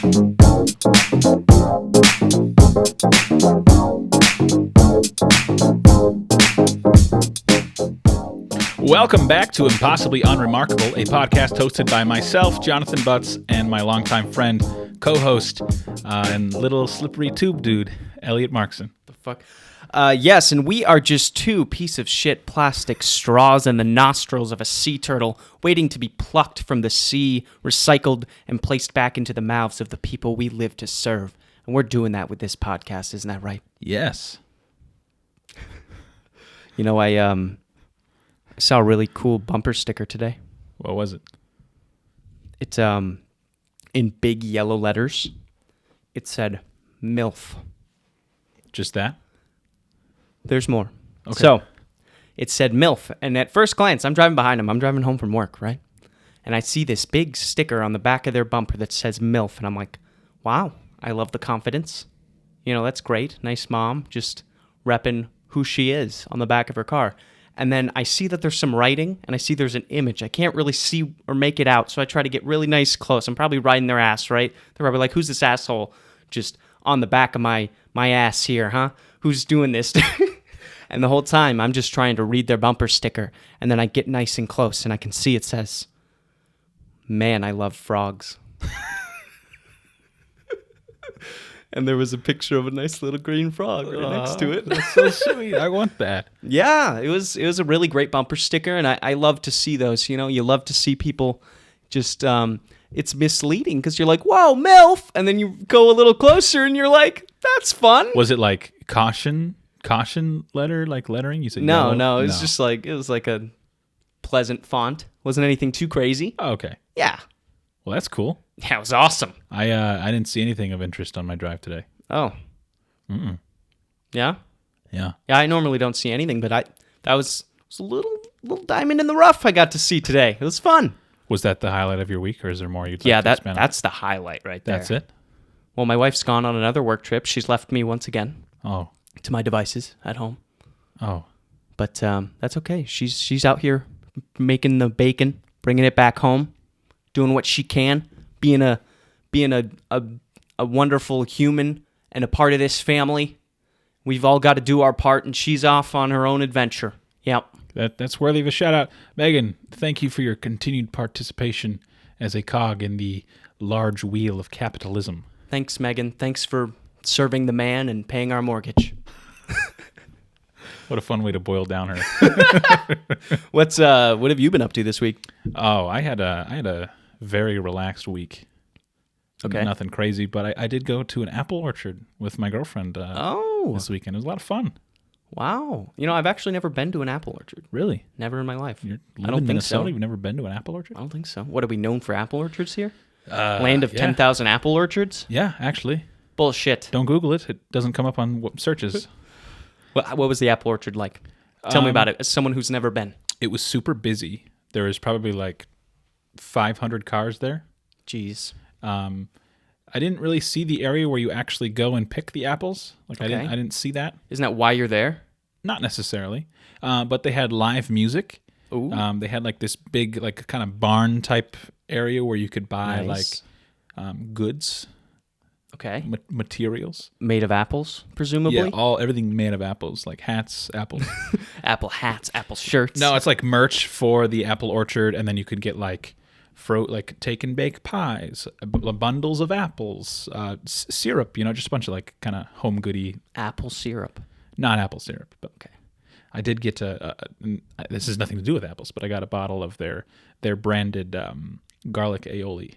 Welcome back to Impossibly Unremarkable, a podcast hosted by myself, Jonathan Butts, and my longtime friend, co-host, and little slippery tube dude, Elliott Markson. The fuck? Yes, and we are just two piece of shit plastic straws in the nostrils of a sea turtle waiting to be plucked from the sea, recycled, and placed back into the mouths of the people we live to serve. And we're doing that with this podcast, isn't that right? Yes. You know, I saw a really cool bumper sticker today. What was it? It's in big yellow letters. It said MILF. Just that? There's more. Okay. So, it said MILF, and at first glance, I'm driving behind them. I'm driving home from work, right? And I see this big sticker on the back of their bumper that says MILF, and I'm like, wow, I love the confidence. You know, that's great. Nice mom, just repping who she is on the back of her car. And then I see that there's some writing, and I see there's an image. I can't really see or make it out, so I try to get really nice close. I'm probably riding their ass, right? They're probably like, who's this asshole just on the back of my ass here, huh? Who's doing this? And the whole time, I'm just trying to read their bumper sticker, and then I get nice and close, and I can see it says, man, I love frogs. And there was a picture of a nice little green frog right next to it. That's so sweet. I want that. Yeah, it was a really great bumper sticker, and I love to see those. You know, you love to see people just, it's misleading because you're like, whoa, MILF, and then you go a little closer, and you're like, that's fun. Was it like caution letter, like lettering? You said No, yellow? it was just like, it was like a pleasant font. Wasn't anything too crazy. Oh, okay. Yeah. Well, that's cool. Yeah, it was awesome. I didn't see anything of interest on my drive today. Oh. Mm-mm. Yeah? Yeah. Yeah, I normally don't see anything, but that was a little diamond in the rough I got to see today. It was fun. Was that the highlight of your week, or is there more you'd like to expand on? That's the highlight right there. That's it? Well, my wife's gone on another work trip. She's left me once again. Oh. To my devices at home. Oh. But that's okay. She's out here making the bacon, bringing it back home, doing what she can, being a wonderful human and a part of this family. We've all got to do our part, and she's off on her own adventure. Yep. That's worthy of a shout out. Megan, thank you for your continued participation as a cog in the large wheel of capitalism. Thanks, Megan. Thanks for serving the man and paying our mortgage. What a fun way to boil down her. What have you been up to this week? Oh, I had a very relaxed week. Okay. Nothing crazy, but I did go to an apple orchard with my girlfriend this weekend. It was a lot of fun. Wow. You know, I've actually never been to an apple orchard. Really? Never in my life. I don't think so. You've never been to an apple orchard? I don't think so. What, are we known for apple orchards here? Land of 10,000 apple orchards? Yeah, actually. Bullshit. Don't Google it. It doesn't come up on searches. What was the apple orchard like? Tell me about it as someone who's never been. It was super busy. There was probably like 500 cars there. Jeez. I didn't really see the area where you actually go and pick the apples. Like okay. I didn't see that. Isn't that why you're there? Not necessarily. But they had live music. Ooh. They had like this big like kind of barn type area where you could buy like goods. Okay. Materials. Made of apples, presumably? Yeah, everything made of apples, like hats, apples. Apple hats, apple shirts. No, it's like merch for the apple orchard, and then you could get like take and bake pies, bundles of apples, syrup, just a bunch of like kind of home goody. Apple syrup. Not apple syrup, but okay. I did get this has nothing to do with apples, but I got a bottle of their branded garlic aioli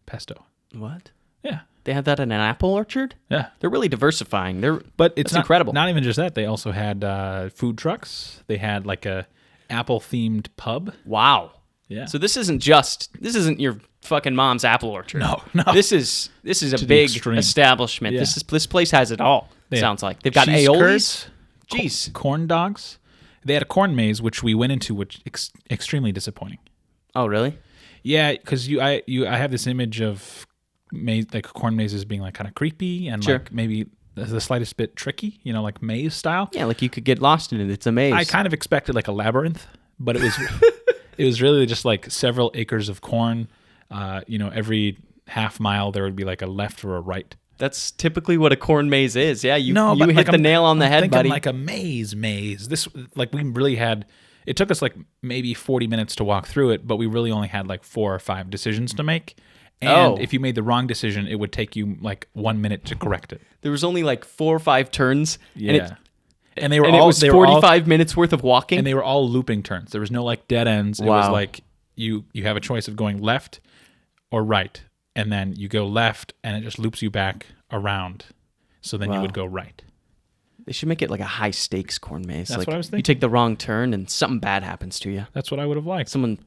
pesto. What? Yeah. They have that in an apple orchard? Yeah. They're really diversifying. But it's incredible. Not even just that. They also had food trucks. They had like a apple-themed pub. Wow. Yeah. So this isn't your fucking mom's apple orchard. No. This is a big establishment. Yeah. This place has it all. Sounds like they've got aiolis. Jeez. Corn dogs. They had a corn maze, which we went into, which extremely disappointing. Oh, really? Yeah, because I have this image of maze, like corn mazes being like kind of creepy and like maybe the slightest bit tricky, like maze style. Yeah, like you could get lost in it. It's a maze. I kind of expected like a labyrinth, but it was it was really just like several acres of corn. Every half mile there would be like a left or a right. That's typically what a corn maze is. Yeah, you but hit like the nail on the I'm head, thinking buddy. like a maze. This like we really had. It took us like maybe 40 minutes to walk through it, but we really only had like 4 or 5 decisions to make. And if you made the wrong decision, it would take you like 1 minute to correct it. There was only like 4 or 5 turns. Yeah. And It was 45 minutes worth of walking. And they were all looping turns. There was no like dead ends. It was like you have a choice of going left or right. And then you go left and it just loops you back around. So then you would go right. They should make it like a high stakes corn maze. That's like, what I was thinking. You take the wrong turn and something bad happens to you. That's what I would have liked. Someone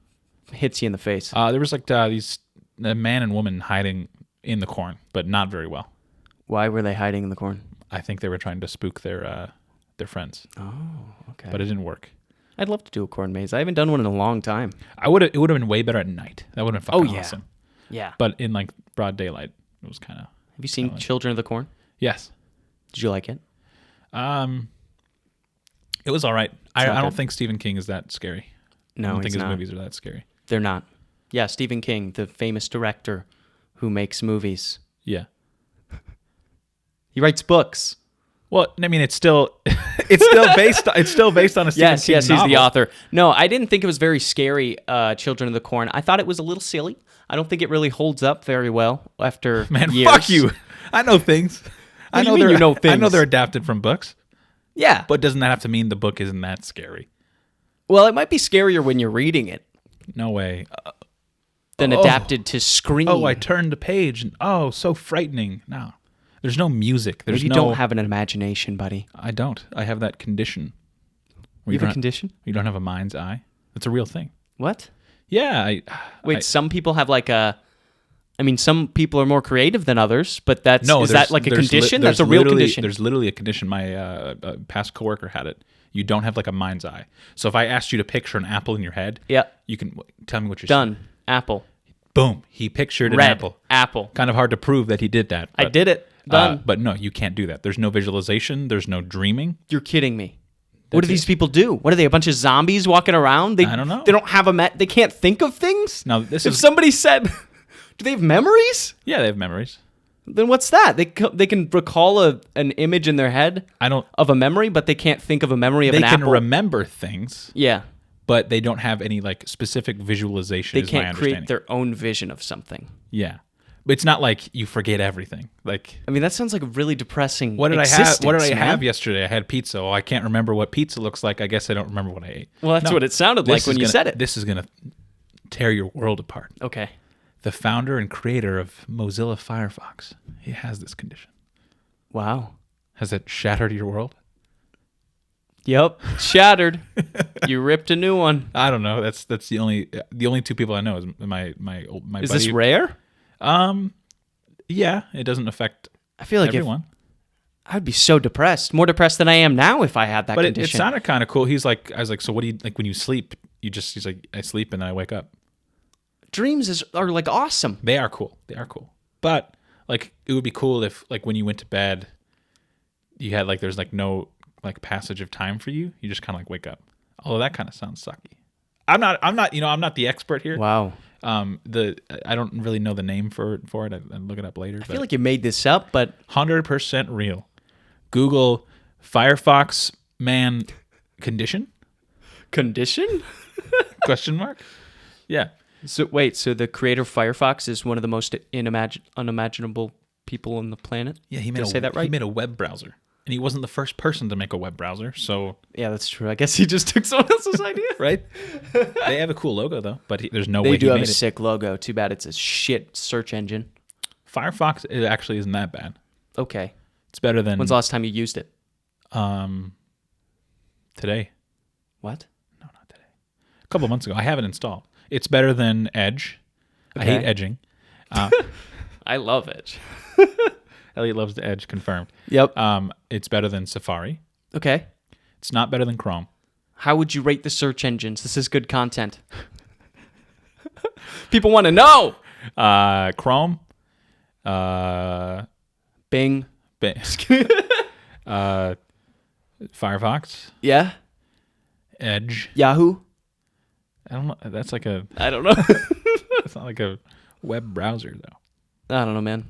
hits you in the face. There was like these a man and woman hiding in the corn, but not very well. Why were they hiding in the corn? I think they were trying to spook their friends. Oh, okay. But it didn't work. I'd love to do a corn maze. I haven't done one in a long time. It would have been way better at night. That would have been fucking awesome. Yeah. But in like broad daylight, it was kind of. Have you seen Children of the Corn? Yes. Did you like it? It was all right. I not don't good. think Stephen King is that scary. No, I don't think he's his not. movies are that scary. They're not. Yeah, Stephen King, the famous director who makes movies. Yeah. He writes books. Well, I mean, it's still based on a Stephen King Yes, he's novel. the author. No, I didn't think it was very scary, Children of the Corn. I thought it was a little silly. I don't think it really holds up very well after Man, years. fuck you. I know things. What do you mean you know I know things? they're adapted from books, Yeah. but doesn't that have to mean the book isn't that scary? Well, it might be scarier when you're reading it No way. than adapted to screen. Oh, I turned the page and so frightening. No. There's no music. There's you no. don't have an imagination, buddy. I don't. I have that condition. You have a condition? You don't have a mind's eye. It's a real thing. What? Yeah. Wait, some people have like a... I mean, some people are more creative than others, but is that like a condition? That's a real condition. There's literally a condition. My past coworker had it. You don't have like a mind's eye. So if I asked you to picture an apple in your head, you can tell me what you're Done. seeing. Apple. Boom. He pictured an Red. apple. Apple. Kind of hard to prove that he did that. I did it. Done. But no, you can't do that. There's no visualization. There's no dreaming. You're kidding me. What do these people do? What are they? A bunch of zombies walking around? I don't know. They don't have they can't think of things? Now, if somebody said, do they have memories? Yeah, they have memories. Then what's that? They can recall an image in their head of a memory, but they can't think of a memory of an apple. They can remember things. Yeah. But they don't have any like specific visualization. They can't create their own vision of something. Yeah. But it's not like you forget everything. Like, I mean, that sounds like a really depressing What did I existence, have yesterday? I had pizza. Oh, I can't remember what pizza looks like. I guess I don't remember what I ate. Well, that's what it sounded like when you said it. This is going to tear your world apart. Okay. The founder and creator of Mozilla Firefox, he has this condition. Wow. Has it shattered your world? Yep. Shattered. You ripped a new one. I don't know. That's the only 2 people I know is my buddy. Is this rare? Yeah, it doesn't affect I feel like everyone. I'd be so depressed, more depressed than I am now if I had that condition. But it sounded kind of cool. I was like, so what do you like when you sleep? He's like, I sleep and then I wake up. Dreams are like awesome. They are cool. But like, it would be cool if like when you went to bed, you had like there's like no like passage of time for you. You just kind of like wake up. Although that kind of sounds sucky. I'm not the expert here. Wow. I don't really know the name for it. I'll look it up later. I feel like you made this up, but 100% real. Google Firefox man condition? Condition? Question mark? Yeah. So the creator of Firefox is one of the most unimaginable people on the planet? Yeah, Did I say that right? He made a web browser. And he wasn't the first person to make a web browser, so... Yeah, that's true. I guess he just took someone else's idea. Right? They have a cool logo, though, but there's no way he made it. They do have a sick logo. Too bad it's a shit search engine. Firefox it actually isn't that bad. Okay. It's better than... When's the last time you used it? Today. What? No, not today. A couple months ago. I have it installed. It's better than Edge. Okay. I hate edging. I love Edge. Elliott loves the Edge, confirmed. Yep. It's better than Safari. Okay. It's not better than Chrome. How would you rate the search engines? This is good content. People want to know. Chrome. Bing. Firefox. Yeah. Edge. Yahoo. I don't know. That's like I don't know. It's not like a web browser though. I don't know, man.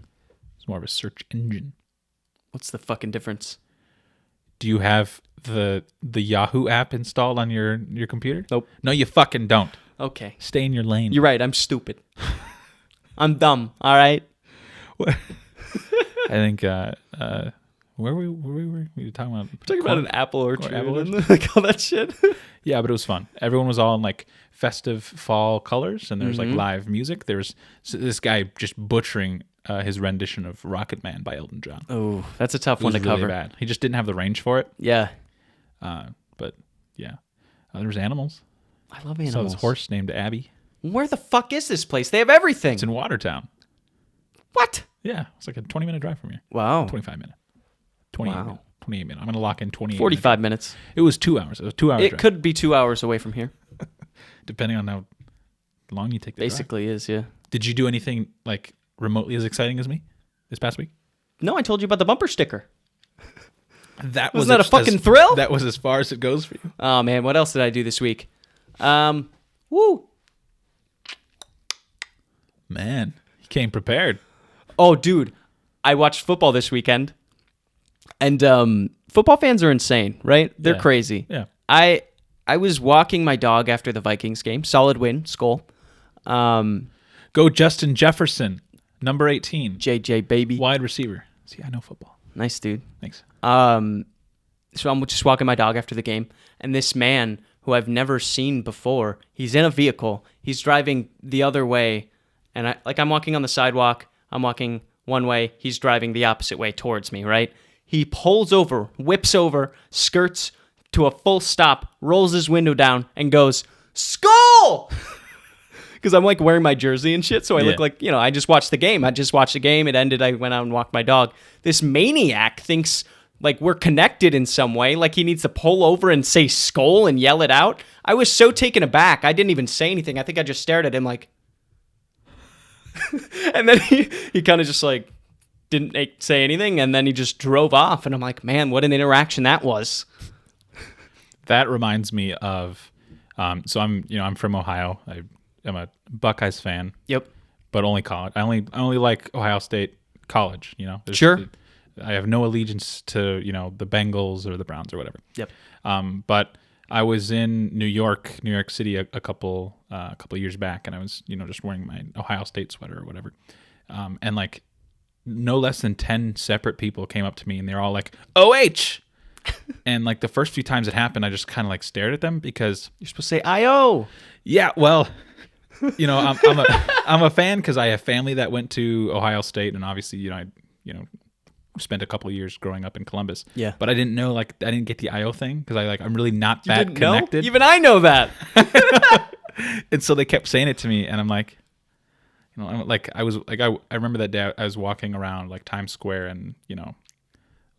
It's more of a search engine. What's the fucking difference? Do you have the Yahoo app installed on your computer? Nope. No, you fucking don't. Okay. Stay in your lane. You're right. I'm stupid. I'm dumb. All right. I think where were we? We were talking about an apple orchard apple and like all that shit. Yeah, but it was fun. Everyone was all in like festive fall colors, and there's like live music. There's this guy just butchering his rendition of Rocket Man by Elton John. Oh, that's a tough It one was to really cover. bad. He just didn't have the range for it. Yeah. But yeah, there was animals. I love I saw animals. this horse named Abby. Where the fuck is this place? They have everything. It's in Watertown. What? Yeah, it's like a 20-minute drive from here. Wow. 25-minute. 28 Wow. minute. 28 minute. I'm going to lock in 28 45 minutes. It was 2 hours. It was a 2 hour It drive. could be 2 hours away from here. Depending on how long you take the drive. Basically is, yeah. Did you do anything like remotely as exciting as me this past week? No, I told you about the bumper sticker. That Wasn't that a fucking thrill? That was as far as it goes for you. Oh, man. What else did I do this week? Woo. Man, you came prepared. Oh, dude. I watched football this weekend. And football fans are insane, right? They're Yeah. crazy. Yeah. I was walking my dog after the Vikings game. Solid win. Skull. Go Justin Jefferson, number 18. JJ, baby. Wide receiver. See, I know football. Nice, dude. Thanks. So I'm just walking my dog after the game, and this man who I've never seen before, he's in a vehicle. He's driving the other way, and I'm walking on the sidewalk. I'm walking one way. He's driving the opposite way towards me, right? He pulls over, whips over, skirts to a full stop, rolls his window down, and goes, "Skull!" Because I'm like wearing my jersey and shit, so I look like, I just watched the game. It ended, I went out and walked my dog. This maniac thinks like we're connected in some way, like he needs to pull over and say "skull" and yell it out. I was so taken aback, I didn't even say anything. I think I just stared at him like... And then he kind of just like didn't say anything, and then he just drove off, and I'm like, man, what an interaction that was. That reminds me of, so I'm from Ohio. I'm a Buckeyes fan. Yep. But only college. I only like Ohio State college. Sure. I have no allegiance to the Bengals or the Browns or whatever. Yep. But I was in New York City a couple years back, and I was just wearing my Ohio State sweater or whatever, and like no less than 10 separate people came up to me, and they're all like OH, and like the first few times it happened, I just kind of like stared at them because You're supposed to say IO. Yeah, well, I'm a fan because I have family that went to Ohio State, and obviously I spent a couple of years growing up in Columbus. Yeah. But I didn't know, I didn't get the IO thing because I'm really not You that didn't know? connected. Even I know that. And so they kept saying it to me, and I'm like, I remember that day I was walking around like Times Square and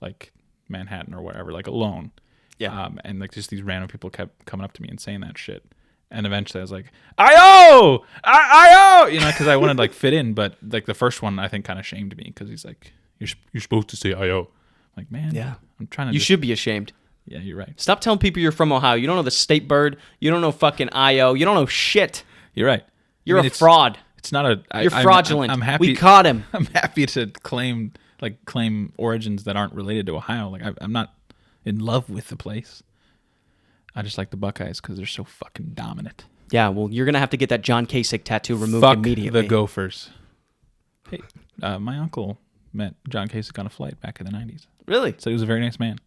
like Manhattan or wherever, like alone. Yeah. And like just these random people kept coming up to me and saying that shit. And eventually I was like, IO! Because I wanted to like fit in, but like the first one I think kind of shamed me because he's like, you're supposed to say IO. I'm like, man, Yeah. I'm trying to. You should be ashamed. Yeah, you're right. Stop telling people you're from Ohio. You don't know the state bird. You don't know fucking IO. You don't know shit. You're right. You're a fraud. It's not a. You're fraudulent. I'm happy. We caught him. I'm happy to claim origins that aren't related to Ohio. Like I'm not in love with the place. I just like the Buckeyes because they're so fucking dominant. Yeah, well, you're going to have to get that John Kasich tattoo removed Fuck immediately. the Gophers. Hey, my uncle met John Kasich on a flight back in the 90s. Really? So he was a very nice man.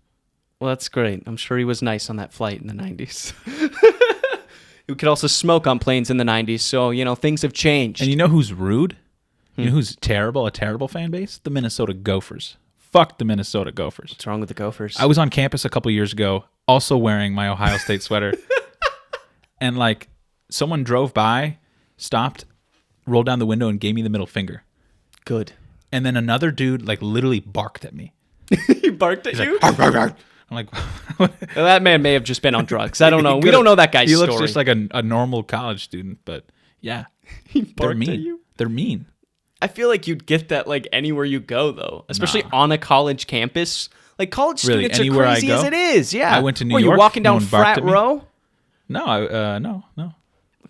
Well, that's great. I'm sure he was nice on that flight in the 90s. You could also smoke on planes in the 90s, so, things have changed. And you know who's rude? You know who's terrible? A terrible fan base? The Minnesota Gophers. Fuck the Minnesota Gophers. What's wrong with the Gophers? I was on campus a couple years ago, also wearing my Ohio State sweater. And like someone drove by, stopped, rolled down the window and gave me the middle finger. Good. And then another dude like literally barked at me. He barked at you? Like, arg, arg, arg. I'm like, Well, that man may have just been on drugs. I don't know. We don't know that guy's He story. looks just like a normal college student, but yeah. He They're barked mean. at you? They're mean. I feel like you'd get that like anywhere you go, though, especially on a college campus. Like college Really? students are Anywhere I crazy go? as it is. Yeah. I went to New Were York, you walking no down one barked frat at me? row? No, no.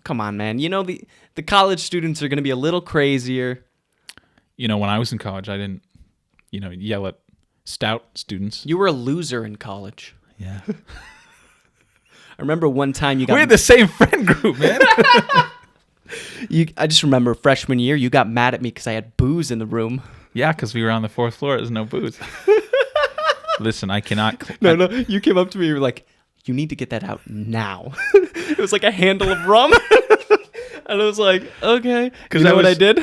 Come on, man. The college students are going to be a little crazier. when I was in college, I didn't, yell at stout students. You were a loser in college. Yeah. I remember one time you got... We had the same friend group, man. I just remember freshman year, you got mad at me because I had booze in the room. Yeah, because we were on the 4th floor. There's no booze. Listen, I cannot... No, you came up to me, you were like, you need to get that out now. It was like a handle of rum. And I was like, okay. Because you know what I did?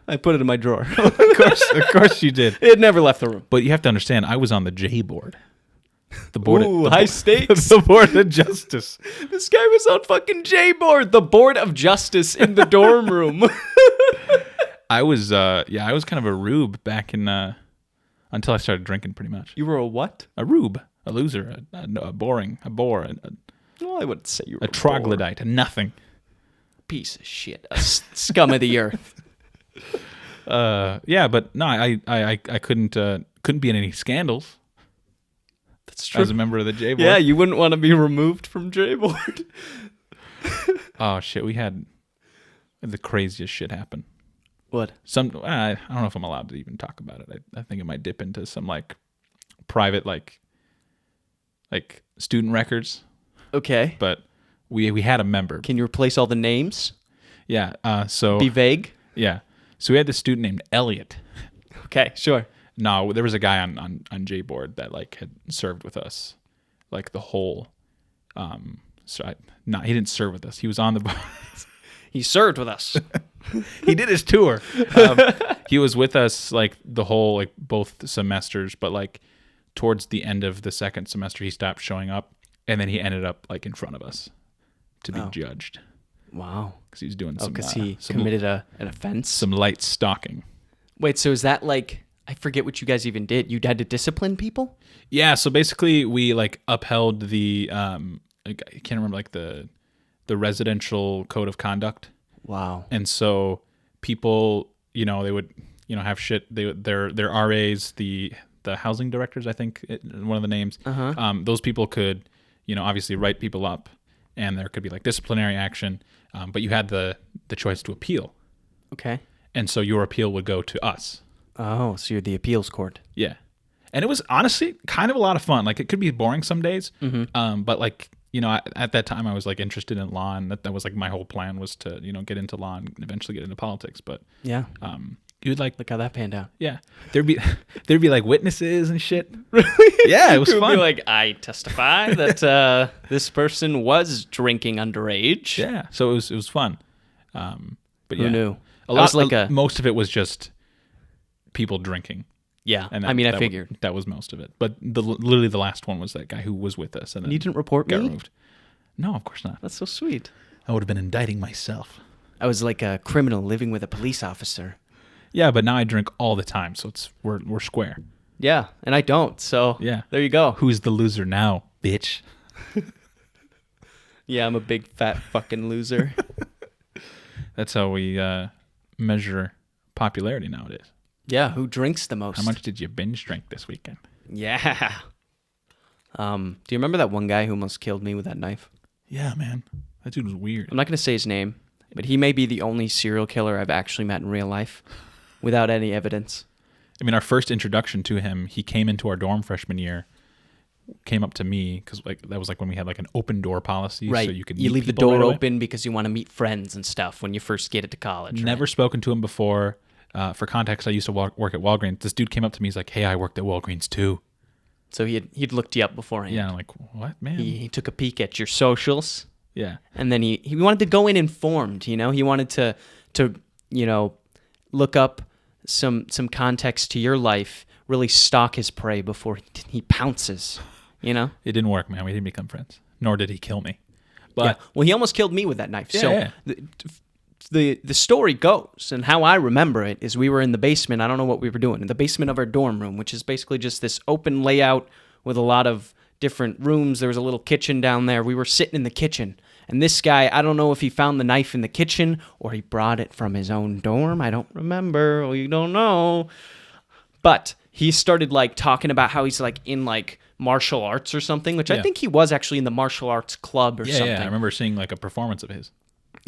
I put it in my drawer. Of course you did. It never left the room. But you have to understand, I was on the J board. The board. High stakes. The board of justice. This guy was on fucking J board, the board of justice in the dorm room. I was kind of a rube back in, until I started drinking pretty much. You were a what? A rube, a loser, a bore, Well, I wouldn't say you were a troglodyte, a nothing. Piece of shit, a scum of the earth. Yeah, but no, I couldn't be in any scandals. That's true. As a member of the J board. Yeah, you wouldn't want to be removed from J board. Oh shit, we had the craziest shit happen. What? I don't know if I'm allowed to even talk about it. I think it might dip into some like private like student records. Okay. But we had a member. Can you replace all the names? Yeah. So be vague. Yeah. So we had this student named Elliott. Okay, sure. No, there was a guy on J board that like had served with us, like the whole. He didn't serve with us. He was on the board. He served with us. He did his tour. He was with us like the whole like both semesters, but like towards the end of the second semester, he stopped showing up, and then he ended up like in front of us to be judged. Wow. Because he was doing some. Because he committed an offense. Some light stalking. Wait, so is that like? I forget what you guys even did. You had to discipline people? Yeah. So basically, we like upheld the I can't remember like the residential code of conduct. Wow. And so people, they would, have shit. Their RAs, the housing directors, I think one of the names. Uh-huh. Those people could, obviously write people up, and there could be like disciplinary action. But you had the choice to appeal. Okay. And so your appeal would go to us. Oh, so you're the appeals court. Yeah. And it was honestly kind of a lot of fun. Like it could be boring some days. Mm-hmm. But like, at that time I was like interested in law, and that was like my whole plan was to, get into law and eventually get into politics. But yeah. You would like look how that panned out. Yeah. There'd be like witnesses and shit. Really? Yeah, it was fun. Be like, I testify that this person was drinking underage. Yeah. So it was fun. But yeah. Who knew? Most of it was just people drinking. Yeah, and I figured. That was most of it. But literally the last one was that guy who was with us. And you didn't report got me? removed. No, of course not. That's so sweet. I would have been indicting myself. I was like a criminal living with a police officer. Yeah, but now I drink all the time, so we're square. Yeah, and I don't, so yeah. There you go. Who's the loser now, bitch? Yeah, I'm a big fat fucking loser. That's how we measure popularity nowadays. Yeah, who drinks the most? How much did you binge drink this weekend? Yeah. Do you remember that one guy who almost killed me with that knife? Yeah, man. That dude was weird. I'm not going to say his name, but he may be the only serial killer I've actually met in real life without any evidence. I mean, our first introduction to him, he came into our dorm freshman year, came up to me, because like that was like when we had like an open door policy. Right. So you could you leave the door open because you want to meet friends and stuff when you first get into college. Never spoken to him before. For context, I used to work at Walgreens. This dude came up to me. He's like, "Hey, I worked at Walgreens too." So he'd looked you up beforehand. Yeah, I'm like, "What, man?" He took a peek at your socials. Yeah. And then he wanted to go in informed. He wanted to look up some context to your life, really stalk his prey before he pounces. It didn't work, man. We didn't become friends. Nor did he kill me. But yeah. Well, he almost killed me with that knife. Yeah, so yeah. The story goes, and how I remember it, is we were in the basement. I don't know what we were doing. In the basement of our dorm room, which is basically just this open layout with a lot of different rooms. There was a little kitchen down there. We were sitting in the kitchen. And this guy, I don't know if he found the knife in the kitchen or he brought it from his own dorm. I don't remember. We don't know. But he started like talking about how he's like in like martial arts or something, which I think he was actually in the martial arts club or something. Yeah, I remember seeing like a performance of his.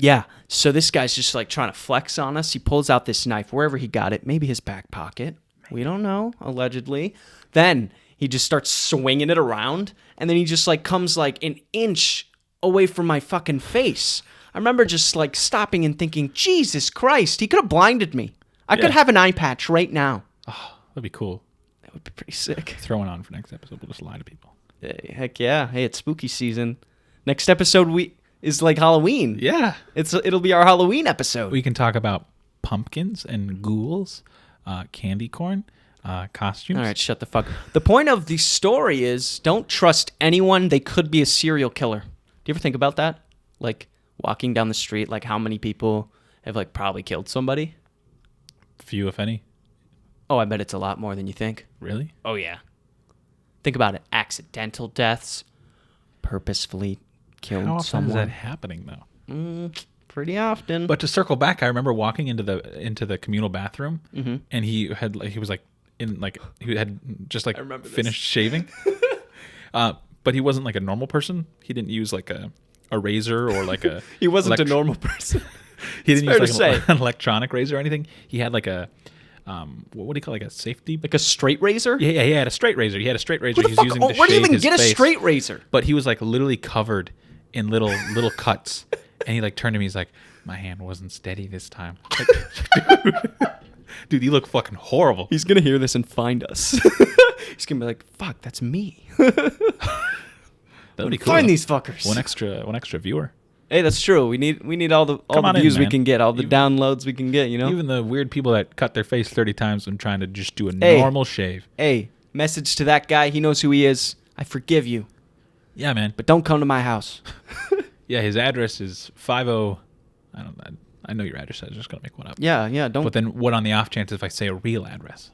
Yeah. So this guy's just like trying to flex on us. He pulls out this knife wherever he got it, maybe his back pocket. We don't know, allegedly. Then he just starts swinging it around, and then he just like comes like an inch away from my fucking face. I remember just like stopping and thinking, Jesus Christ, he could have blinded me. I could have an eye patch right now. Oh, that'd be cool. That would be pretty sick. Throw one on for next episode. We'll just lie to people. Hey, heck yeah. Hey, it's spooky season. Next episode is like Halloween. Yeah. It'll be our Halloween episode. We can talk about pumpkins and ghouls, candy corn, costumes. All right, shut the fuck. The point of the story is don't trust anyone. They could be a serial killer. Do you ever think about that? Like walking down the street, like how many people have like probably killed somebody? Few, if any. Oh, I bet it's a lot more than you think. Really? Oh, yeah. Think about it. Accidental deaths, purposefully killed How often someone. is that happening, though? Pretty often. But to circle back, I remember walking into the communal bathroom, and he was like he had just like finished shaving, but he wasn't like a normal person. He didn't use like a razor or like a. He wasn't a normal person. He didn't use fair like to an electronic razor or anything. He had like a what do you call it, like a safety? Like a straight razor? Yeah, he had a straight razor. He had a straight razor. Where do you even get a straight razor? But he was like literally covered in little cuts, and he like turned to me. He's like, "My hand wasn't steady this time." Like, dude, you look fucking horrible. He's gonna hear this and find us. He's gonna be like, "Fuck, that's me." That would be cool. Find these fuckers. One extra viewer. Hey, that's true. We need all the views we can get, all the downloads we can get. You know, even the weird people that cut their face 30 times when trying to just do a normal shave. Hey, message to that guy. He knows who he is. I forgive you. Yeah, man. But don't come to my house. Yeah, his address is 50. I know your address. I was just gonna make one up. Yeah. Don't. But then, what on the off chance if I say a real address?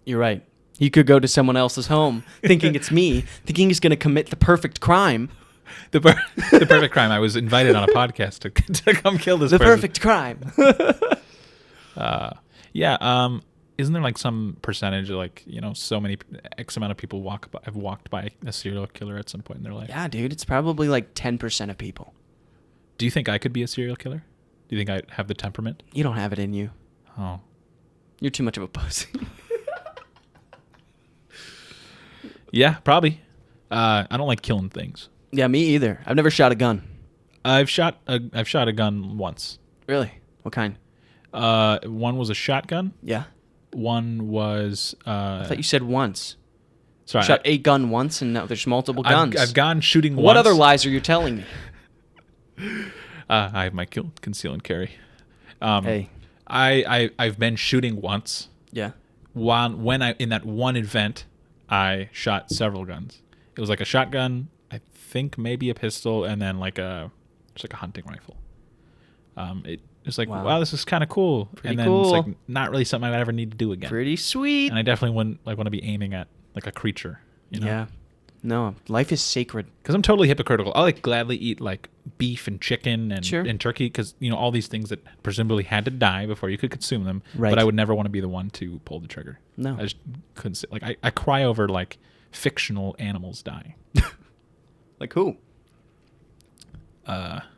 You're right. You could go to someone else's home thinking it's me, thinking he's gonna commit the perfect crime. The perfect crime. I was invited on a podcast to come kill this person. The perfect crime. Yeah. Isn't there like some percentage of like, so many X amount of people have walked by a serial killer at some point in their life? Yeah, dude. It's probably like 10% of people. Do you think I could be a serial killer? Do you think I have the temperament? You don't have it in you. Oh. You're too much of a pussy. Yeah, probably. I don't like killing things. Yeah, me either. I've never shot a gun. I've shot a gun once. Really? What kind? One was a shotgun. Yeah. One was. I thought you said once. Sorry, shot a gun once, and now there's multiple guns. I've gone shooting once. What other lies are you telling me? I have my conceal and carry. Hey. I've been shooting once. Yeah. In that one event, I shot several guns. It was like a shotgun, I think maybe a pistol, and then just like a hunting rifle. It's like, wow, this is kind of cool. Pretty and then cool. It's like not really something I'd ever need to do again. Pretty sweet. And I definitely wouldn't want to be aiming at like a creature. Yeah. No, life is sacred. Because I'm totally hypocritical. I gladly eat like beef and chicken and, Sure. and turkey because all these things that presumably had to die before you could consume them. Right. But I would never want to be the one to pull the trigger. No. I just couldn't sit. Like I cry over like fictional animals dying. Like who?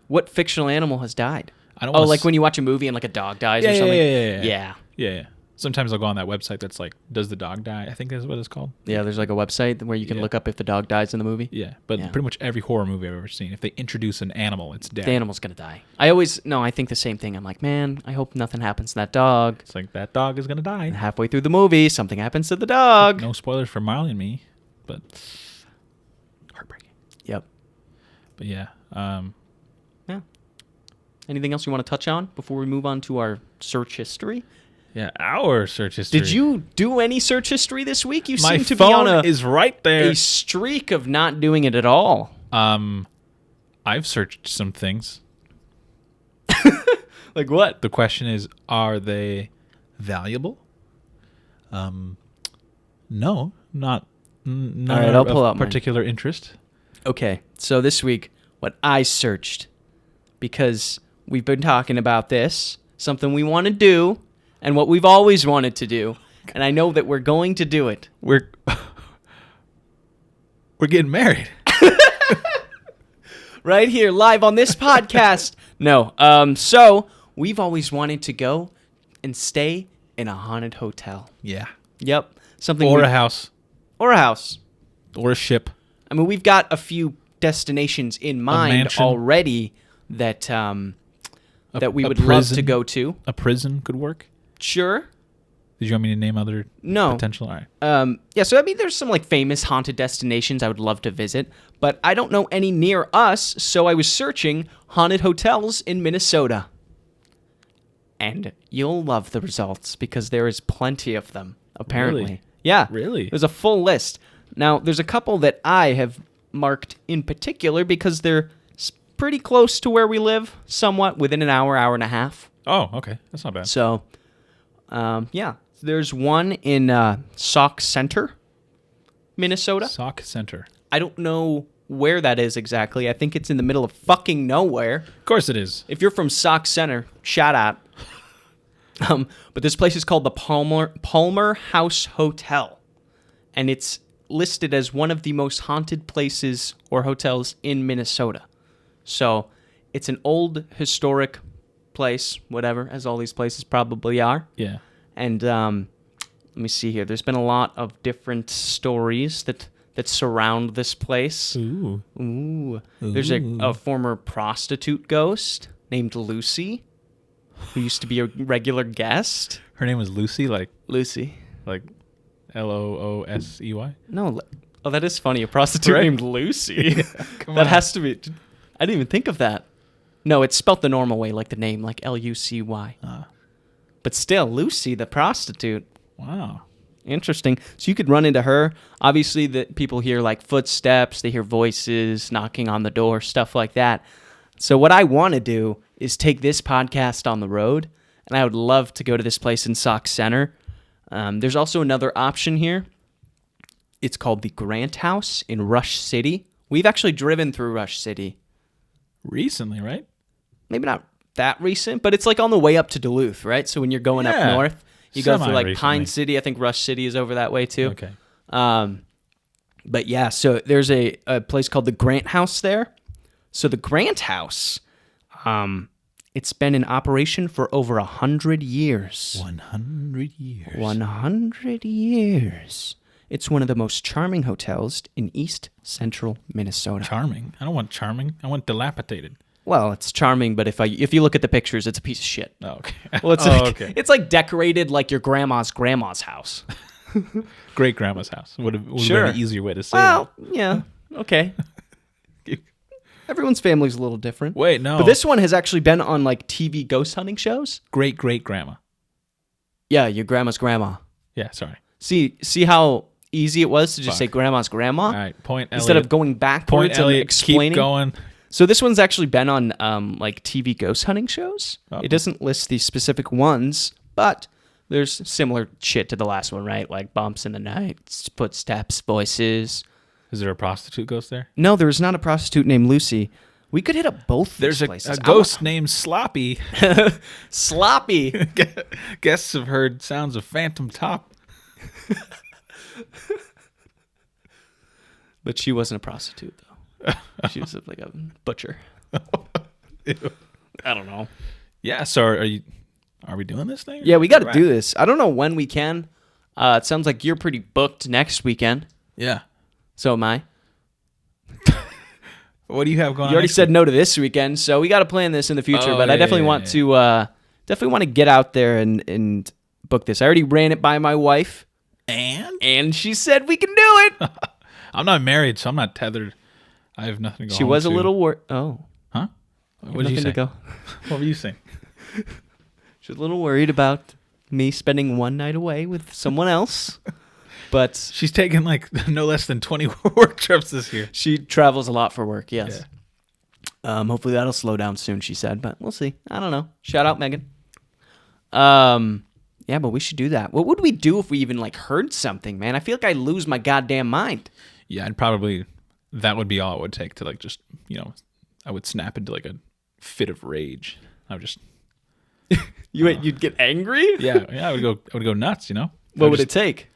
What fictional animal has died? I don't. Like when you watch a movie and like a dog dies or something. Yeah. Sometimes I'll go on that website that's like, does the dog die? I think that's what it's called. Yeah, there's like a website where you can look up if the dog dies in the movie. Yeah, but pretty much every horror movie I've ever seen, if they introduce an animal, it's dead. The animal's gonna die. I think the same thing. I'm like, man, I hope nothing happens to that dog. It's like, that dog is going to die. And halfway through the movie, something happens to the dog. No spoilers for Marley and me, but heartbreaking. Yep. But yeah. Yeah. Anything else you want to touch on before we move on to our search history? Yeah, our search history. Did you do any search history this week? You My seem to phone be on is right there. a streak of not doing it at all. I've searched some things. Like what? The question is, are they valuable? No, not. None All right, I'll pull of out mine. particular interest. Okay, so this week, what I searched, because we've been talking about this, something we want to do, and what we've always wanted to do, and I know that we're going to do it. We're getting married. Right here, live on this podcast, No. So we've always wanted to go and stay in a haunted hotel. Yeah. Yep. Something Or a house. Or a house. Or a ship. I mean, we've got a few destinations in mind mansion. already that that we would love to go to. A prison could work. Sure. Did you want me to name other potential? All right. Yeah, so I mean, there's some like famous haunted destinations I would love to visit, but I don't know any near us, so I was searching haunted hotels in Minnesota. And you'll love the results because there is plenty of them, apparently. Really? Yeah. Really? There's a full list. Now, there's a couple that I have marked in particular because they're pretty close to where we live, somewhat within an hour, hour and a half. Oh, okay. That's not bad. So, yeah. There's one in Sauk Center, Minnesota. Sauk Center. I don't know where that is exactly. I think it's in the middle of fucking nowhere. Of course it is. If you're from Sauk Center, shout out. But this place is called the Palmer House Hotel. And it's listed as one of the most haunted places or hotels in Minnesota. So it's an old historic place, whatever, as all these places probably are. Yeah. And let me see here. There's been a lot of different stories that surround this place. Ooh. There's a former prostitute ghost named Lucy, who used to be a regular guest. Her name was Lucy, like Lucy. Loosey. No. Oh, that is funny. A prostitute named Lucy. Come That on. has to be. I didn't even think of that. No, it's spelt the normal way, like the name, like Lucy. But still, Lucy, the prostitute. Wow. Interesting. So you could run into her. Obviously, the people hear like footsteps, they hear voices knocking on the door, stuff like that. So what I want to do is take this podcast on the road, and I would love to go to this place in Sauk Center. There's also another option here. It's called the Grant House in Rush City. We've actually driven through Rush City. Recently, right? Maybe not that recent, but it's like on the way up to Duluth, right? So when you're going up north, you go through like Pine City. I think Rush City is over that way too. Okay. But yeah, so there's a place called the Grant House there. So the Grant House, it's been in operation for over 100 years. 100 years. 100 years. It's one of the most charming hotels in East Central Minnesota. Charming? I don't want charming. I want dilapidated. Well, it's charming, but if you look at the pictures, it's a piece of shit. Oh, okay. Well, it's like decorated like your grandma's house. Great grandma's house. Would have been an easier way to say Well, yeah. Okay. Everyone's family's a little different. Wait, no. But this one has actually been on like TV ghost hunting shows. Great grandma. Yeah, your grandma's grandma. Yeah, sorry. See how easy it was to just say grandma's grandma? All right, point Elliott. Instead of going backwards Point and Elliott, explaining. keep going. So this one's actually been on like TV ghost hunting shows. Oh. It doesn't list the specific ones, but there's similar shit to the last one, right? Like bumps in the night, footsteps, voices. Is there a prostitute ghost there? No, there's not a prostitute named Lucy. We could hit up both There's these places. a ghost named Sloppy. Sloppy. Guests have heard sounds of phantom top. But she wasn't a prostitute, though. She was like a butcher. I don't know. Yeah, so are we doing this thing? Yeah, we got to do this. I don't know when we can. It sounds like you're pretty booked next weekend. Yeah. So am I. What do you have going on? You already said no to this weekend, so we got to plan this in the future. Oh, but I definitely want to get out there and book this. I already ran it by my wife, and she said we can do it. I'm not married, so I'm not tethered. I have nothing to go. She was a little worried. Oh, huh? What did you say? Go. What were you saying? She was a little worried about me spending one night away with someone else. But she's taken like no less than 20 work trips this year. She travels a lot for work, yes. Yeah. Hopefully that'll slow down soon, she said, but we'll see. I don't know. Shout out, Megan. Yeah, but we should do that. What would we do if we even like heard something, man? I feel like I'd lose my goddamn mind. Yeah, that would be all it would take to like just, I would snap into like a fit of rage. I would just You'd get angry? Yeah, I would go nuts, What would it take?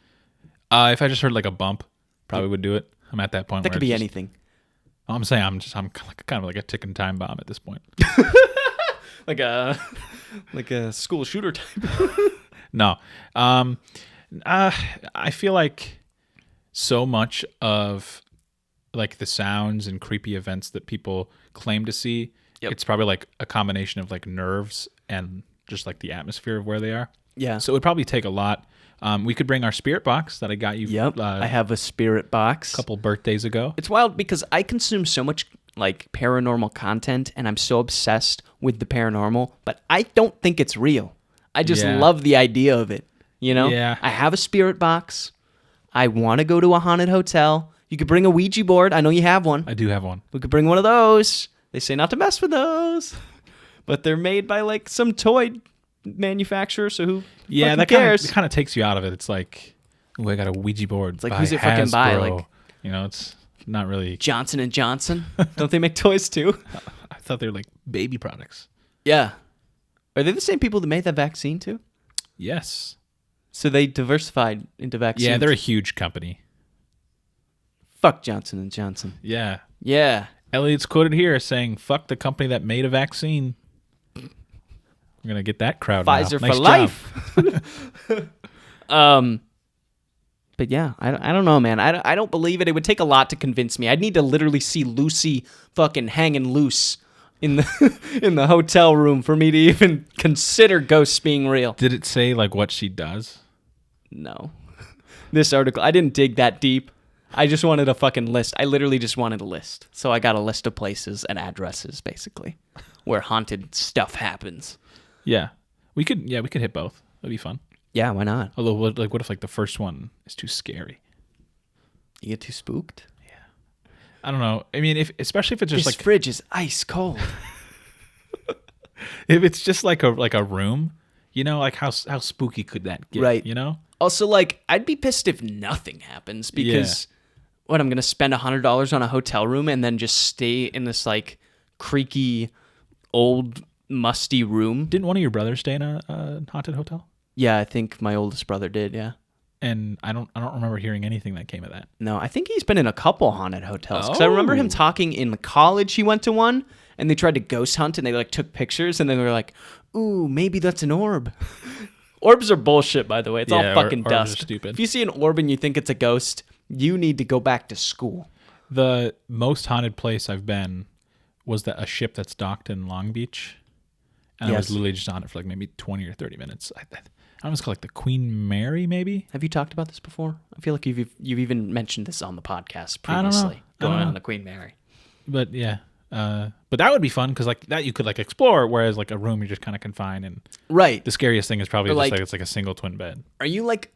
If I just heard like a bump, probably would do it. I'm at that point. That could be anything. I'm saying I'm kind of like a ticking time bomb at this point. like a school shooter type. No. I feel like so much of like the sounds and creepy events that people claim to see, it's probably like a combination of like nerves and just like the atmosphere of where they are. Yeah. So it would probably take a lot. We could bring our spirit box that I got you. Yep. I have a spirit box. A couple birthdays ago. It's wild because I consume so much like paranormal content and I'm so obsessed with the paranormal, but I don't think it's real. I just love the idea of it. You know? Yeah. I have a spirit box. I want to go to a haunted hotel. You could bring a Ouija board. I know you have one. I do have one. We could bring one of those. They say not to mess with those. But they're made by like some toy manufacturer, so who that cares? kind of takes you out of it. It's like, I got a Ouija board. It's like, who's it fucking by? Like, it's not really. Johnson & Johnson? Don't they make toys too? I thought they were like baby products. Yeah. Are they the same people that made that vaccine too? Yes. So they diversified into vaccines? Yeah, they're a huge company. Fuck Johnson & Johnson. Yeah. Yeah. Elliott's quoted here saying, fuck the company that made a vaccine. I'm going to get that crowd Pfizer now. for life. But yeah, I don't know, man. I don't believe it. It would take a lot to convince me. I'd need to literally see Lucy fucking hanging loose in the in the hotel room for me to even consider ghosts being real. Did it say like what she does? No. This article, I didn't dig that deep. I just wanted a fucking list. I literally just wanted a list. So I got a list of places and addresses, basically, where haunted stuff happens. Yeah. We could hit both. That'd be fun. Yeah, why not? Although, what if like the first one is too scary? You get too spooked? Yeah. I don't know. I mean, especially if it's just this like fridge is ice cold. If it's just like a room, like how spooky could that get? Right. Also, like, I'd be pissed if nothing happens because I'm gonna spend $100 on a hotel room and then just stay in this like creaky, old, musty room. Didn't one of your brothers stay in a haunted hotel? Yeah, I think my oldest brother did. Yeah. And I don't remember hearing anything that came of that. No, I think he's been in a couple haunted hotels. Because I remember him talking in college. He went to one, and they tried to ghost hunt, and they like took pictures, and then they were like, "Ooh, maybe that's an orb." Orbs are bullshit, by the way. It's all fucking dust. Orbs are stupid. If you see an orb and you think it's a ghost, you need to go back to school. The most haunted place I've been was a ship that's docked in Long Beach, and I was literally just on it for like maybe 20 or 30 minutes. I almost call it the Queen Mary, maybe. Have you talked about this before? I feel like you've even mentioned this on the podcast previously. Going on the Queen Mary. But yeah, but that would be fun because like that you could like explore, whereas like a room you're just kind of confined and right. The scariest thing is probably or just like, like it's like a single twin bed. Are you like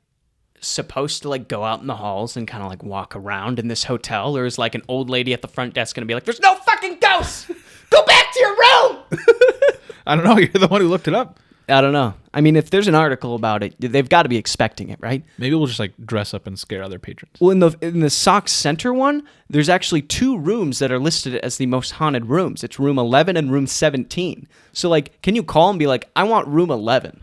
supposed to like go out in the halls and kind of like walk around in this hotel, or is like an old lady at the front desk gonna be like, "There's no fucking ghosts. Go back to your room." I don't know. You're the one who looked it up. I don't know. I mean, if there's an article about it, they've got to be expecting it, right? Maybe we'll just like dress up and scare other patrons. Well, in the Sox Center one, there's actually 2 rooms that are listed as the most haunted rooms. It's room 11 and room 17. So like, can you call and be like, "I want room 11"?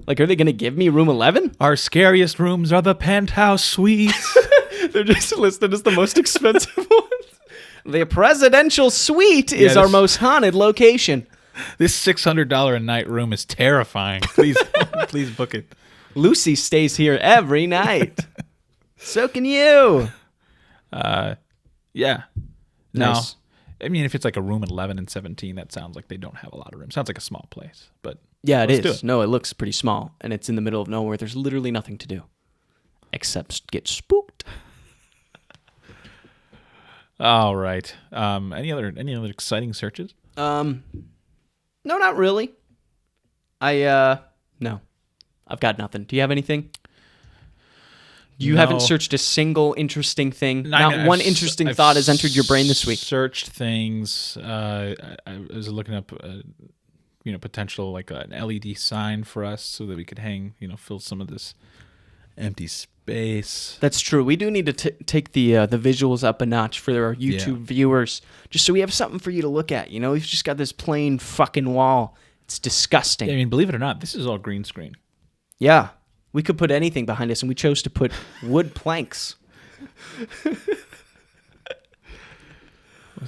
Like, are they going to give me room 11? Our scariest rooms are the penthouse suites. They're just listed as the most expensive ones. The presidential suite is our most haunted location. This $600 a night room is terrifying. Please, please book it. Lucy stays here every night. So can you. Yeah. Nice. No. I mean, if it's like a room 11 and 17, that sounds like they don't have a lot of rooms. Sounds like a small place, but yeah, it is. It. No, it looks pretty small, and it's in the middle of nowhere. There's literally nothing to do except get spooked. All right. Any other exciting searches? No, not really. No. I've got nothing. Do you have anything? You haven't searched a single interesting thing. Not one interesting thought has entered your brain this week. Searched things. I was looking up, potential like an LED sign for us so that we could hang, fill some of this empty space. That's true. We do need to take the visuals up a notch for our YouTube viewers, just so we have something for you to look at. We've just got this plain fucking wall. It's disgusting. I mean, believe it or not, this is all green screen. Yeah. We could put anything behind us, and we chose to put wood planks.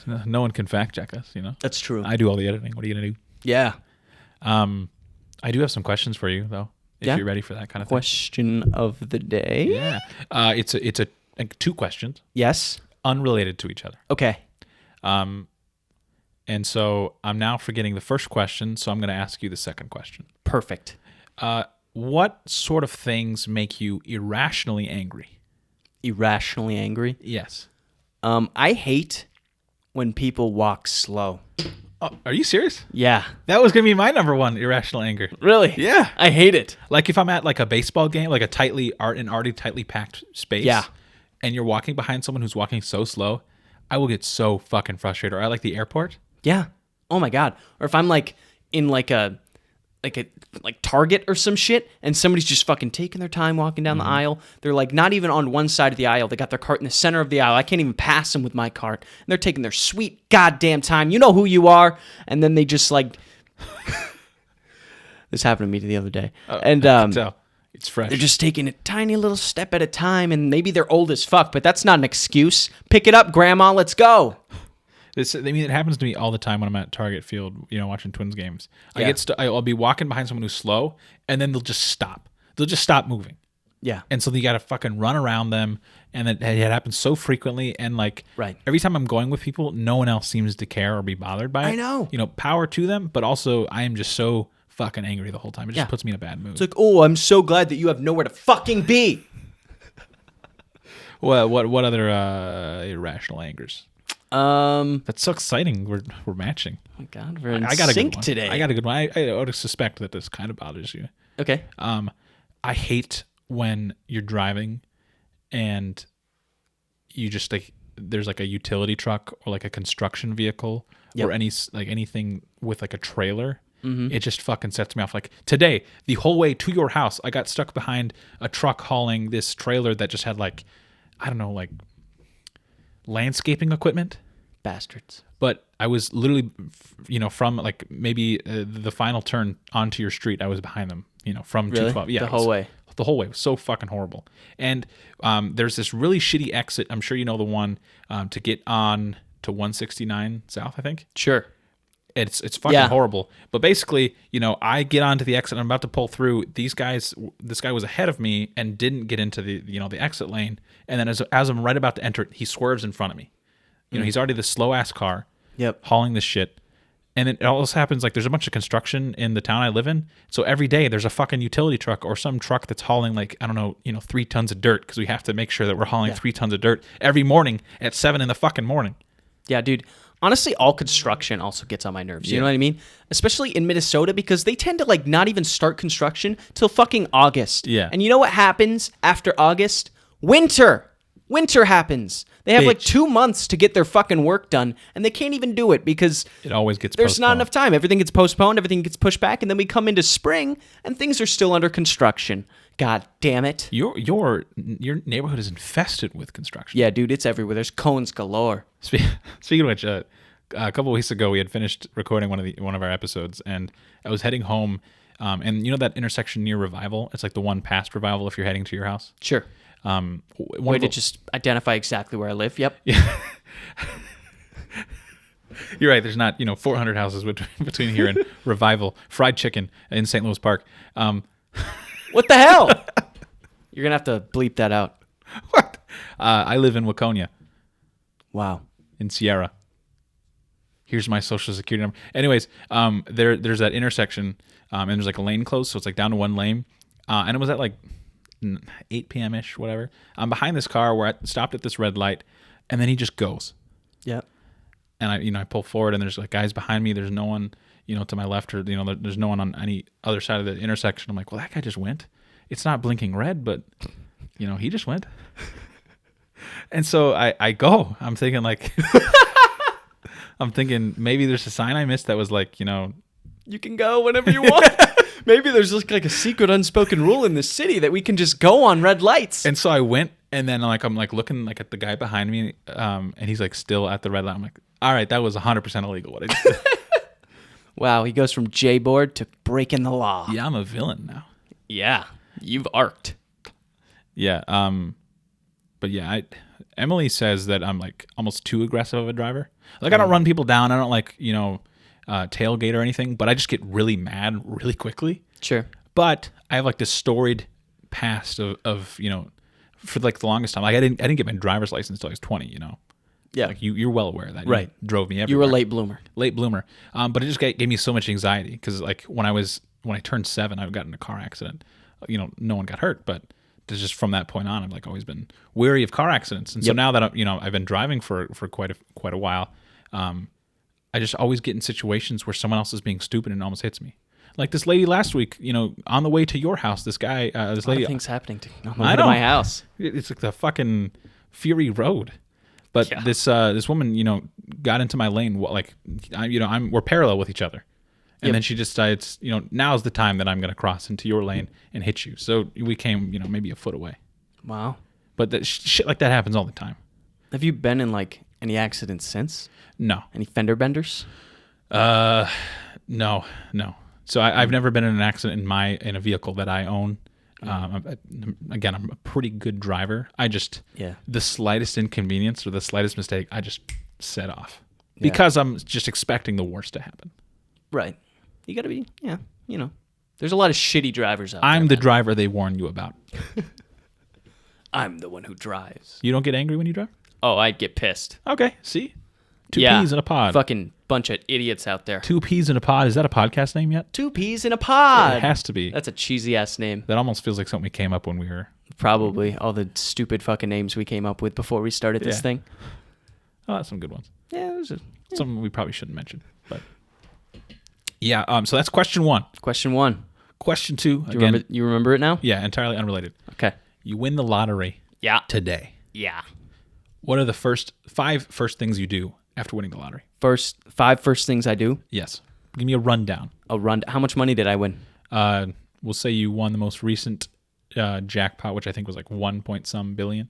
No one can fact check us, That's true. I do all the editing. What are you going to do? Yeah. I do have some questions for you though, if Yeah. you're ready for that kind of thing. Question of the day. Yeah. It's like 2 questions Yes. unrelated to each other. Okay. And so I'm now forgetting the first question, so I'm going to ask you the second question. Perfect. What sort of things make you irrationally angry? Irrationally angry. Yes. I hate when people walk slow. Oh, are you serious? Yeah. That was going to be my number 1, irrational anger. Really? Yeah. I hate it. Like if I'm at like a baseball game, like an already tightly packed space. Yeah. And you're walking behind someone who's walking so slow, I will get so fucking frustrated. Or I like the airport. Yeah. Oh my God. Or if I'm like in like Target or some shit, and somebody's just fucking taking their time walking down the aisle. They're like not even on one side of the aisle. They got their cart in the center of the aisle. I can't even pass them with my cart. And they're taking their sweet goddamn time. You know who you are. And then they just like this happened to me the other day. And I can tell. It's fresh. they're just taking a tiny little step at a time, and maybe they're old as fuck, but that's not an excuse. Pick it up, grandma. Let's go. It happens to me all the time when I'm at Target Field, watching Twins games. Yeah. I'll be walking behind someone who's slow, and then they'll just stop. They'll just stop moving. Yeah. And so you got to fucking run around them, and it happens so frequently. And like Right. every time I'm going with people, no one else seems to care or be bothered by it. I know. Power to them, but also I am just so fucking angry the whole time. It just Yeah. puts me in a bad mood. It's like, oh, I'm so glad that you have nowhere to fucking be. Well, what other irrational angers? That's so exciting. We're matching. Oh my God, we're in I got a sync good one. today. I got a good one. I would suspect that this kind of bothers you. Okay. I hate when you're driving and you just like there's like a utility truck or like a construction vehicle Yep. or anything with like a trailer. It just fucking sets me off. Like today, the whole way to your house, I got stuck behind a truck hauling this trailer that just had like, I don't know, like landscaping equipment. Bastards. But I was literally, from like maybe the final turn onto your street, I was behind them, from Really? 212. Yeah, The whole way. The whole way. It was so fucking horrible. And there's this really shitty exit. I'm sure you know the one to get on to 169 South, I think. Sure. It's fucking Yeah. horrible. But basically, I get onto the exit. I'm about to pull through. This guy was ahead of me and didn't get into the exit lane. And then as I'm right about to enter it, he swerves in front of me. He's already this slow ass car. Yep. Hauling this shit. And it also happens like there's a bunch of construction in the town I live in. So every day there's a fucking utility truck or some truck that's hauling like, I don't know, 3 tons of dirt because we have to make sure that we're hauling 3 tons of dirt every morning at 7 in the fucking morning. Yeah, dude. Honestly, all construction also gets on my nerves. You know what I mean? Especially in Minnesota because they tend to like not even start construction till fucking August. Yeah. And you know what happens after August? Winter. Winter happens. They have like Bitch. 2 months to get their fucking work done, and they can't even do it because It always gets there's not postponed. enough time. Everything gets postponed, everything gets pushed back, and then we come into spring and things are still under construction. God damn it. Your neighborhood is infested with construction. Yeah, dude, it's everywhere. There's cones galore. Speaking of which, a couple of weeks ago we had finished recording one of our episodes, and I was heading home. And that intersection near Revival? It's like the one past Revival if you're heading to your house. Sure. Way to just identify exactly where I live. Yep. Yeah. You're right. There's not 400 houses between here and Revival. Fried chicken in St. Louis Park. What the hell? You're going to have to bleep that out. What? I live in Waconia Wow. in Sierra. Here's my social security number. Anyways, there's that intersection, and there's like a lane closed, so it's like down to one lane. And it was at like 8 p.m. ish, whatever. I'm behind this car where I stopped at this red light, and then he just goes. Yep. And I pull forward, and there's like guys behind me. There's no one, to my left, or there's no one on any other side of the intersection. I'm like, well, that guy just went. It's not blinking red, but he just went. And so I go. I'm thinking like, maybe there's a sign I missed that was like, You can go whenever you want. Maybe there's just like a secret unspoken rule in the city that we can just go on red lights. And so I went, and then I'm looking like at the guy behind me, and he's like still at the red light. I'm like, all right, that was 100% illegal what I just did. Wow, he goes from J-board to breaking the law. Yeah, I'm a villain now. Yeah, you've arced. Yeah. But yeah, Emily says that I'm like almost too aggressive of a driver. Like I don't run people down. I don't like, tailgate or anything, but I just get really mad really quickly. Sure. But I have like this storied past of for like the longest time. Like I didn't get my driver's license until I was 20. Yeah. Like you're well aware of that. Right. You drove me everywhere. You were a late bloomer. Late bloomer. But it just gave me so much anxiety because like when I turned 7, I got in a car accident. No one got hurt, but just from that point on, I've like always been wary of car accidents. And so now that I've been driving for quite a while, I just always get in situations where someone else is being stupid and almost hits me. Like this lady last week, on the way to your house, this guy, this lady. Things happening on the way to my house. It's like the fucking Fury Road. But this woman, got into my lane. We're parallel with each other, and then she decides, now's the time that I'm going to cross into your lane and hit you. So we came, maybe a foot away. Wow. But shit like that happens all the time. Have you been in like any accidents since? No. Any fender benders? No. So I've never been in an accident in a vehicle that I own. Again, I'm a pretty good driver. I just the slightest inconvenience or the slightest mistake, I just set off because I'm just expecting the worst to happen. Right. You got to be, There's a lot of shitty drivers out there. I'm the driver they warn you about. I'm the one who drives. You don't get angry when you drive? Oh, I'd get pissed. Okay, see? Two peas in a pod. Fucking bunch of idiots out there. 2 peas in a pod. Is that a podcast name yet? 2 peas in a pod. It has to be. That's a cheesy ass name. That almost feels like something we came up when we were... Probably. All the stupid fucking names we came up with before we started this thing. Oh, that's some good ones. Yeah, Some we probably shouldn't mention. But yeah, so that's question 1. Question 1. Question 2. You remember it now? Yeah, entirely unrelated. Okay. You win the lottery today. Yeah. What are the 5 first things you do after winning the lottery? 5 first things I do? Yes. Give me a rundown. How much money did I win? We'll say you won the most recent jackpot, which I think was like 1 point some billion.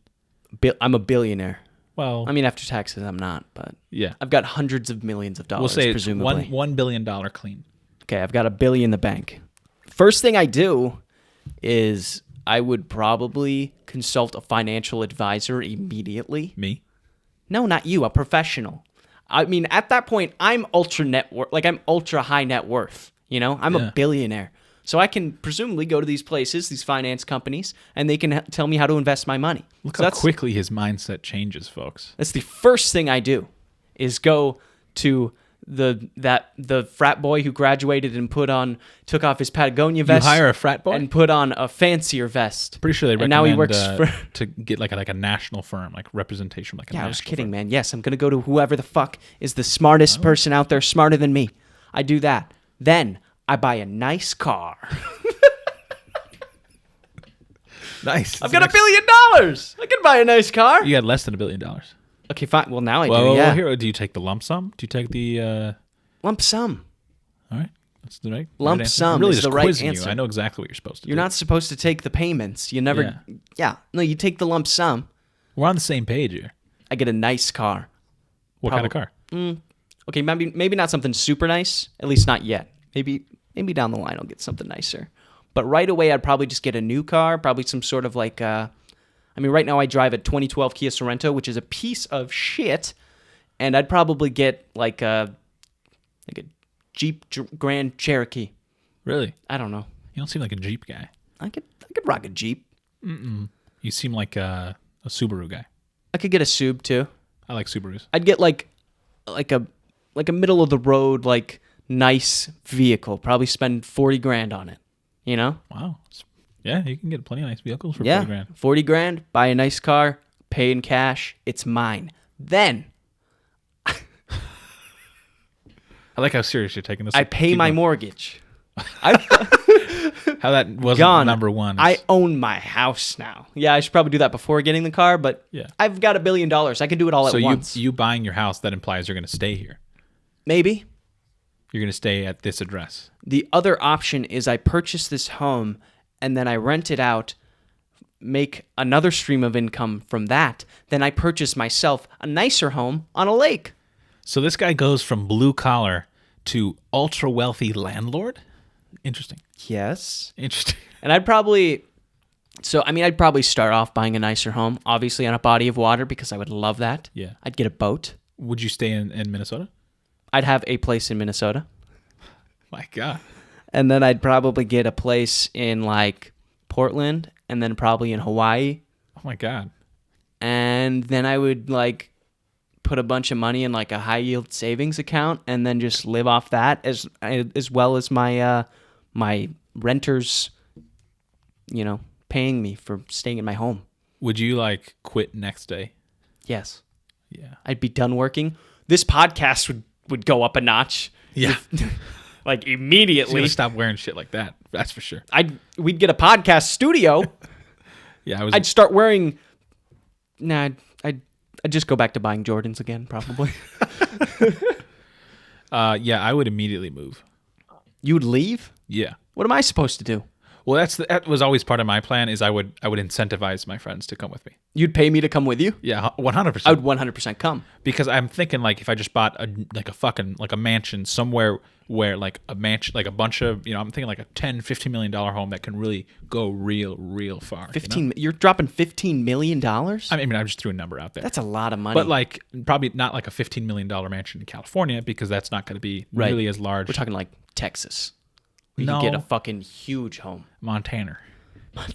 I'm a billionaire. Well, I mean, after taxes, I'm not, but yeah, I've got hundreds of millions of dollars. We'll say presumably. it's $1 billion clean. Okay, I've got $1 billion in the bank. First thing I do is I would probably consult a financial advisor immediately. Me? No, not you. A professional. I mean, at that point, I'm ultra high net worth. I'm a billionaire. So I can presumably go to these places, these finance companies, and they can tell me how to invest my money. Look how quickly his mindset changes, folks. That's the first thing I do, is go to the frat boy who graduated and took off his Patagonia vest. You hire a frat boy and put on a fancier vest. Pretty sure they recommend now he works to get like a national firm, like representation, like a national I was kidding, firm. man. Yes, I'm gonna go to whoever the fuck is the smartest person out there, smarter than me. I do that. Then I buy a nice car. Nice. I've got $1 billion. I can buy a nice car. You had less than $1 billion. Okay, fine. Well, now I do. Well, Yeah. Here, do you take the lump sum? Do you take the lump sum? All right, that's the right lump right sum. I'm really is just the right quizzing answer. you. I know exactly what you're supposed to do. You're not supposed to take the payments. You never. Yeah. No, you take the lump sum. We're on the same page here. I get a nice car. What kind of car? Okay, maybe not something super nice. At least not yet. Maybe down the line I'll get something nicer. But right away I'd probably just get a new car. Probably some sort of like. Right now I drive a 2012 Kia Sorento, which is a piece of shit, and I'd probably get like a Jeep Grand Cherokee. Really? I don't know. You don't seem like a Jeep guy. I could rock a Jeep. You seem like a Subaru guy. I could get a Sub too. I like Subarus. I'd get like a middle of the road like nice vehicle. Probably spend $40,000 on it. Wow. Yeah, you can get plenty of nice vehicles for $40,000. $40,000. Buy a nice car. Pay in cash. It's mine. Then I like how serious you're taking this. I pay my mortgage. How that wasn't Gone. number one. I own my house now. Yeah, I should probably do that before getting the car, but I've got $1 billion. I can do it all at once. So you buying your house, that implies you're going to stay here. Maybe. You're going to stay at this address. The other option is I purchase this home and then I rent it out, make another stream of income from that. Then I purchase myself a nicer home on a lake. So this guy goes from blue collar to ultra wealthy landlord? Interesting. Yes. Interesting. And I'd probably start off buying a nicer home, obviously on a body of water, because I would love that. Yeah. I'd get a boat. Would you stay in Minnesota? I'd have a place in Minnesota. My God. And then I'd probably get a place in like Portland and then probably in Hawaii. Oh my God. And then I would like put a bunch of money in like a high yield savings account and then just live off that as well as my my renters, paying me for staying in my home. Would you like quit next day? Yes. Yeah. I'd be done working. This podcast would go up a notch. Yeah. Like You're immediately. gonna stop wearing shit like that. That's for sure. We'd get a podcast studio. Yeah. I'd start wearing. Nah, I'd just go back to buying Jordans again, probably. Yeah, I would immediately move. You would leave? Yeah. What am I supposed to do? Well, that was always part of my plan. Is I would incentivize my friends to come with me. You'd pay me to come with you? Yeah, 100%. I would 100% come. Because I'm thinking like if I just bought a mansion somewhere where like a mansion, like a bunch of, I'm thinking like a $10-15 million home that can really go real far. 15. You're dropping $15 million? I mean, I just threw a number out there. That's a lot of money. But like probably not like a $15 million mansion in California because that's not going to be really as large. We're talking like Texas. You No. could get a fucking huge home. Montana. I'm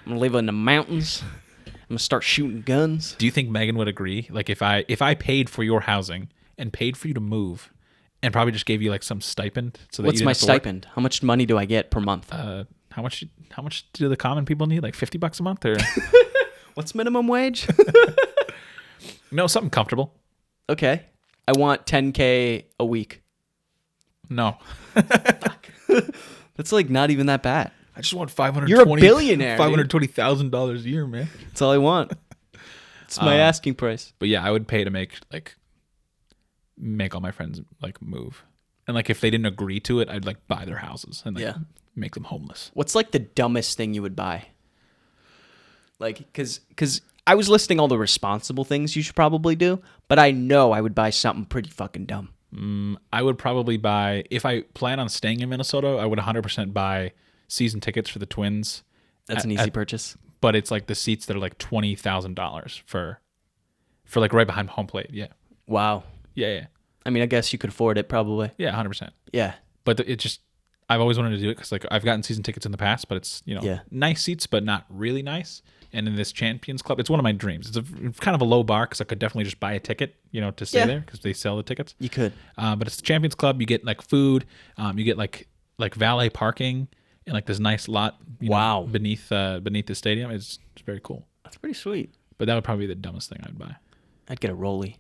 gonna live in the mountains. I'm gonna start shooting guns. Do you think Megan would agree? Like if I paid for your housing and paid for you to move, and probably just gave you like some stipend, so that What's you didn't my have to work? stipend? How much money do I get per month? How much do the common people need? Like $50 a month, or What's minimum wage? no, something comfortable? Okay. I want $10K a week. No, That's like not even that bad. I just want $520. You're a billionaire, dude. $520,000 a year, man. That's all I want. It's my asking price. But yeah, I would pay to make all my friends like move, and like if they didn't agree to it, I'd like buy their houses and like make them homeless. What's like the dumbest thing you would buy? Like, because I was listing all the responsible things you should probably do, but I know I would buy something pretty fucking dumb. I would probably buy, if I plan on staying in Minnesota, I would 100% buy season tickets for the Twins. That's an easy purchase. But it's like the seats that are like $20,000 for like right behind home plate. Yeah. Wow. Yeah. I mean, I guess you could afford it probably. Yeah, 100%. Yeah. But it just, I've always wanted to do it because like I've gotten season tickets in the past, but it's, nice seats, but not really nice. And in this Champions Club, it's one of my dreams. It's kind of a low bar because I could definitely just buy a ticket, to stay there because they sell the tickets. You could. But it's the Champions Club. You get like food. You get like valet parking and like this nice lot. Wow. Beneath the stadium. It's very cool. That's pretty sweet. But that would probably be the dumbest thing I'd buy. I'd get a Rollie.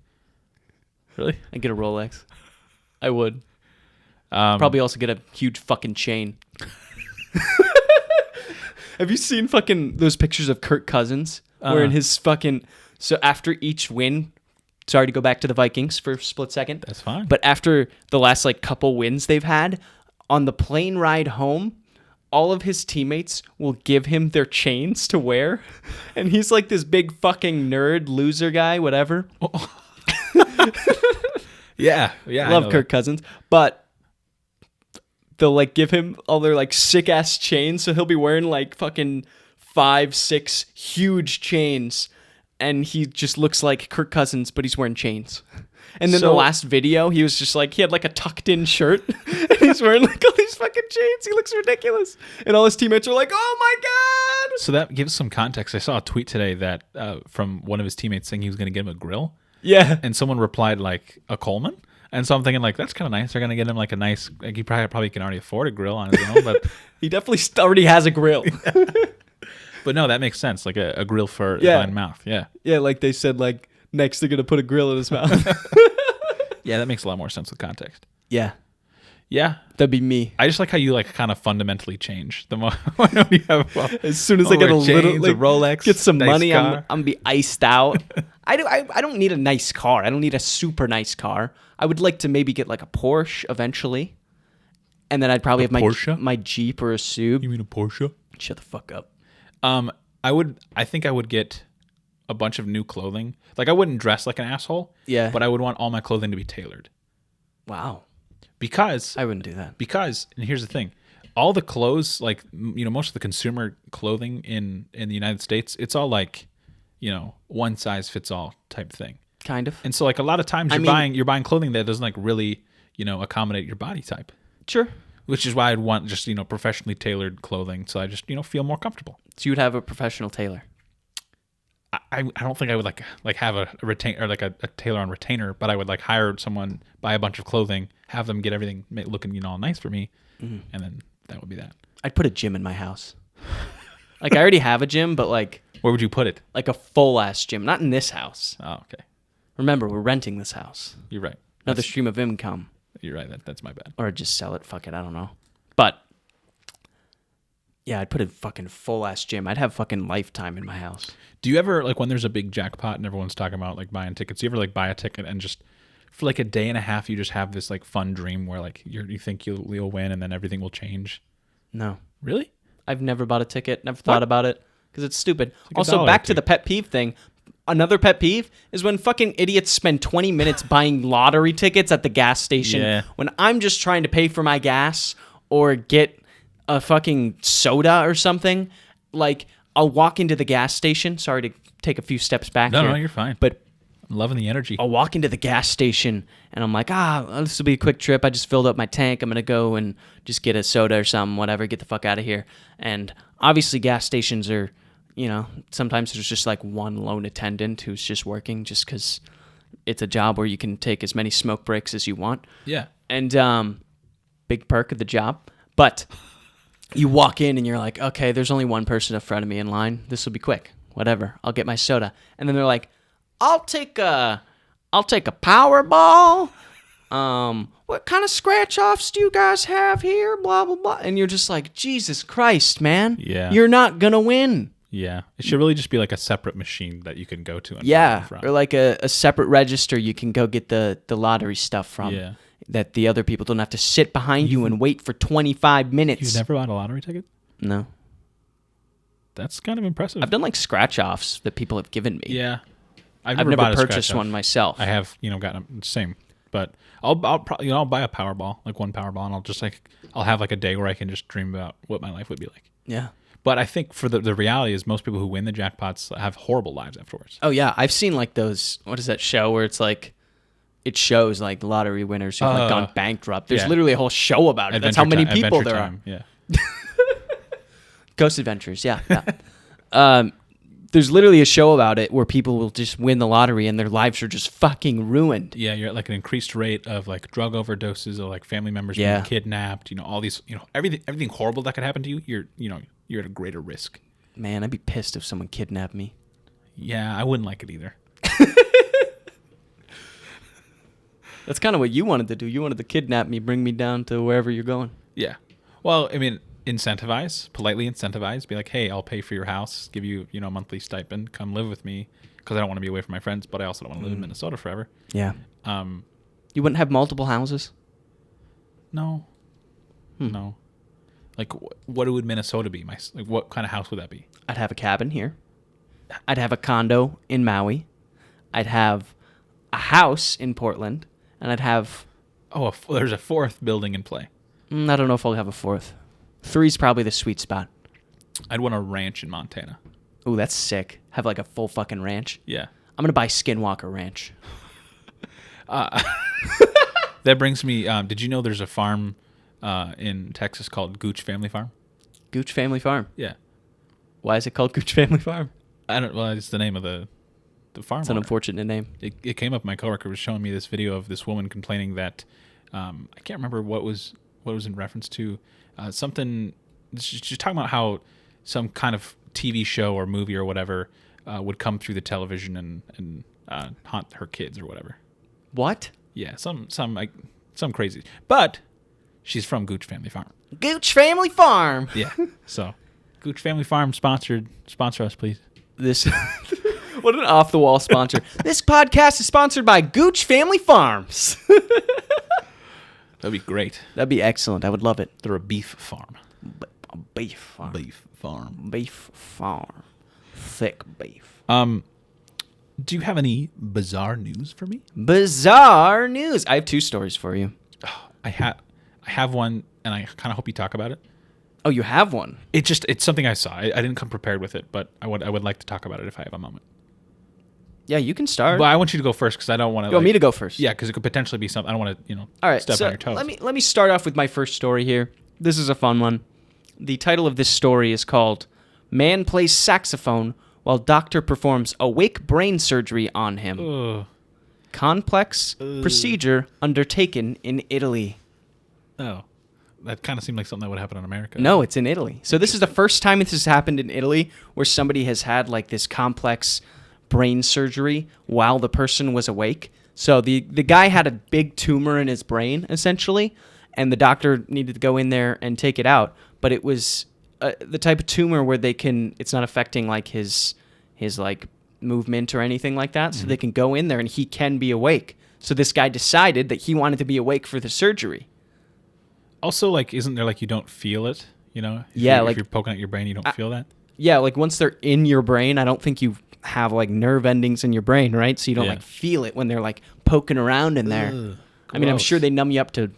Really? I'd get a Rolex. I would. Probably also get a huge fucking chain. Have you seen fucking those pictures of Kirk Cousins? Where in his fucking... So after each win... Sorry to go back to the Vikings for a split second. That's fine. But after the last like couple wins they've had, on the plane ride home, all of his teammates will give him their chains to wear. And he's like this big fucking nerd, loser guy, whatever. Yeah. Love Kirk Cousins. But... they'll like give him all their like sick ass chains, so he'll be wearing like fucking 5-6 huge chains, and he just looks like Kirk Cousins, but he's wearing chains. And then the last video, he was just like, he had like a tucked in shirt, and he's wearing like all these fucking chains. He looks ridiculous, and all his teammates are like, "Oh my god!" So that gives some context. I saw a tweet today that from one of his teammates saying he was going to get him a grill. Yeah, and someone replied like a Coleman. And so I'm thinking, like, that's kind of nice. They're going to get him, like, a nice... Like, he probably can already afford a grill on his own, but... he definitely already has a grill. But no, that makes sense. Like, a grill for divine mouth. Yeah. Yeah, like they said, like, next they're going to put a grill in his mouth. Yeah, that makes a lot more sense with context. Yeah. Yeah. That'd be me. I just like how you, like, kind of fundamentally change the more... when you have, as soon as I get a little... Like, a Rolex, get some nice money, car. I'm going to be iced out. I don't need a nice car. I don't need a super nice car. I would like to maybe get like a Porsche eventually, and then I'd probably have my Jeep or a Sub. You mean a Porsche? Shut the fuck up. I think I would get a bunch of new clothing. Like I wouldn't dress like an asshole. Yeah. But I would want all my clothing to be tailored. Wow. Because I wouldn't do that. Because, and here's the thing, all the clothes, like most of the consumer clothing in the United States, it's all like, one size fits all type thing. Kind of. And so like a lot of times you're buying clothing that doesn't like really, accommodate your body type. Sure. Which is why I'd want just, professionally tailored clothing so I just, feel more comfortable. So you would have a professional tailor. I don't think I would like have a retain or like a tailor on retainer, but I would like hire someone, buy a bunch of clothing, have them get everything looking, all nice for me. And then that would be that. I'd put a gym in my house. Like I already have a gym, but like. Where would you put it? Like a full ass gym. Not in this house. Oh, okay. Remember, we're renting this house. You're right. Another stream of income. You're right. That's my bad. Or just sell it. Fuck it. I don't know. But yeah, I'd put a fucking full ass gym. I'd have fucking Lifetime in my house. Do you ever, like when there's a big jackpot and everyone's talking about like buying tickets, do you ever like buy a ticket and just for like a day and a half you just have this like fun dream where like you think you'll win and then everything will change? No. Really? I've never bought a ticket. Never thought about it because it's stupid. Like also, back to the pet peeve thing. Another pet peeve is when fucking idiots spend 20 minutes buying lottery tickets at the gas station when I'm just trying to pay for my gas or get a fucking soda or something. Like, I'll walk into the gas station. Sorry to take a few steps back here. No, you're fine. But I'm loving the energy. I'll walk into the gas station and I'm like, this will be a quick trip. I just filled up my tank. I'm going to go and just get a soda or something, whatever, get the fuck out of here. And obviously gas stations are, sometimes there's just like one lone attendant who's just working just because it's a job where you can take as many smoke breaks as you want. Yeah. And big perk of the job. But you walk in and you're like, okay, there's only one person in front of me in line. This will be quick. Whatever. I'll get my soda. And then they're like, I'll take a Powerball. What kind of scratch offs do you guys have here? Blah blah blah. And you're just like, Jesus Christ, man. Yeah. You're not gonna win. Yeah. It should really just be like a separate machine that you can go to. And or like a separate register you can go get the lottery stuff from. Yeah. That the other people don't have to sit behind you and wait for 25 minutes. You've never bought a lottery ticket? No. That's kind of impressive. I've done like scratch offs that people have given me. Yeah. I've never purchased one myself. I have, gotten the same. But I'll probably, I'll buy a Powerball, like one Powerball, and I'll have like a day where I can just dream about what my life would be like. Yeah. But I think for the reality is most people who win the jackpots have horrible lives afterwards. Oh yeah, I've seen like those. What is that show where it's like, it shows like lottery winners who've like gone bankrupt. There's literally a whole show about it. That's how many people there are. Yeah. Ghost Adventures. Yeah. There's literally a show about it where people will just win the lottery and their lives are just fucking ruined. Yeah, you're at like an increased rate of like drug overdoses or like family members being kidnapped. All these, everything horrible that could happen to you. You're at a greater risk. Man, I'd be pissed if someone kidnapped me. Yeah, I wouldn't like it either. That's kind of what you wanted to do. You wanted to kidnap me, bring me down to wherever you're going. Yeah. Well, I mean, politely incentivize, be like, hey, I'll pay for your house, give you, a monthly stipend, come live with me, because I don't want to be away from my friends, but I also don't want to live in Minnesota forever. Yeah. You wouldn't have multiple houses? No. No. Like, what would Minnesota be? What kind of house would that be? I'd have a cabin here. I'd have a condo in Maui. I'd have a house in Portland. And I'd have... Oh, there's a fourth building in play. I don't know if I'll have a fourth. 3's probably the sweet spot. I'd want a ranch in Montana. Ooh, that's sick. Have like a full fucking ranch. Yeah. I'm going to buy Skinwalker Ranch. That brings me... did you know there's a farm in Texas called Gooch Family Farm? Gooch Family Farm? Yeah. Why is it called Gooch Family Farm? Well, it's the name of the farm. It's an unfortunate name. It came up. My coworker was showing me this video of this woman complaining that I can't remember what was in reference to something. She's talking about how some kind of TV show or movie or whatever would come through the television and haunt her kids or whatever. What? Yeah, some crazy. But she's from Gooch Family Farm. Gooch Family Farm. Yeah. So, Gooch Family Farm sponsor us, please. This. What an off-the-wall sponsor. This podcast is sponsored by Gooch Family Farms. That'd be great. That'd be excellent. I would love it. They're a beef farm. A beef farm. Beef farm. Beef farm. Thick beef. Do you have any bizarre news for me? Bizarre news. I have 2 stories for you. Oh, I have one, and I kind of hope you talk about it. Oh, you have one? It's something I saw. I didn't come prepared with it, but I would like to talk about it if I have a moment. Yeah, you can start. But I want you to go first because I don't want to. You want me to go first? Yeah, because it could potentially be something. I don't want to, All right, step so on your toes. let me start off with my first story here. This is a fun one. The title of this story is called "Man Plays Saxophone While Doctor Performs Awake Brain Surgery on Him." Ugh. Complex procedure undertaken in Italy. Oh, that kind of seemed like something that would happen in America. No, it's in Italy. So this is the first time this has happened in Italy where somebody has had like this complex brain surgery while the person was awake. So the guy had a big tumor in his brain, essentially, and the doctor needed to go in there and take it out. But it was the type of tumor where it's not affecting like his like movement or anything like that. So they can go in there and he can be awake. So this guy decided that he wanted to be awake for the surgery. Also, like, isn't there like you don't feel it? If you're poking at your brain, you don't feel that. Yeah, like once they're in your brain, I don't think you have like nerve endings in your brain, right? So you don't like feel it when they're like poking around in there. Ugh, I mean, I'm sure they numb you up to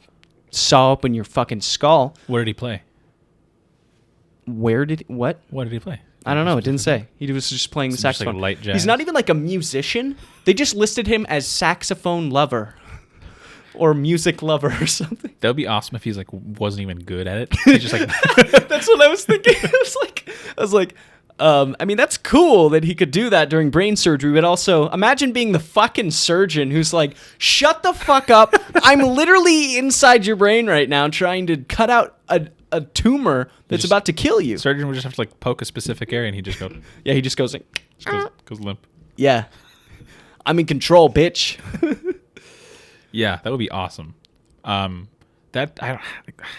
saw open your fucking skull. Where did he play? What did he play? I don't know. It didn't say. He was just playing the saxophone. Just like light jazz. He's not even like a musician. They just listed him as saxophone lover or music lover or something. That would be awesome if he's like wasn't even good at it. He's just like That's what I was thinking. I was like, I mean, that's cool that he could do that during brain surgery, but also imagine being the fucking surgeon who's like, shut the fuck up. I'm literally inside your brain right now trying to cut out a tumor that's about to kill you. Surgeon would just have to like poke a specific area and he just go. Yeah, he just goes like, goes limp. Yeah. I'm in control, bitch. Yeah, that would be awesome. That I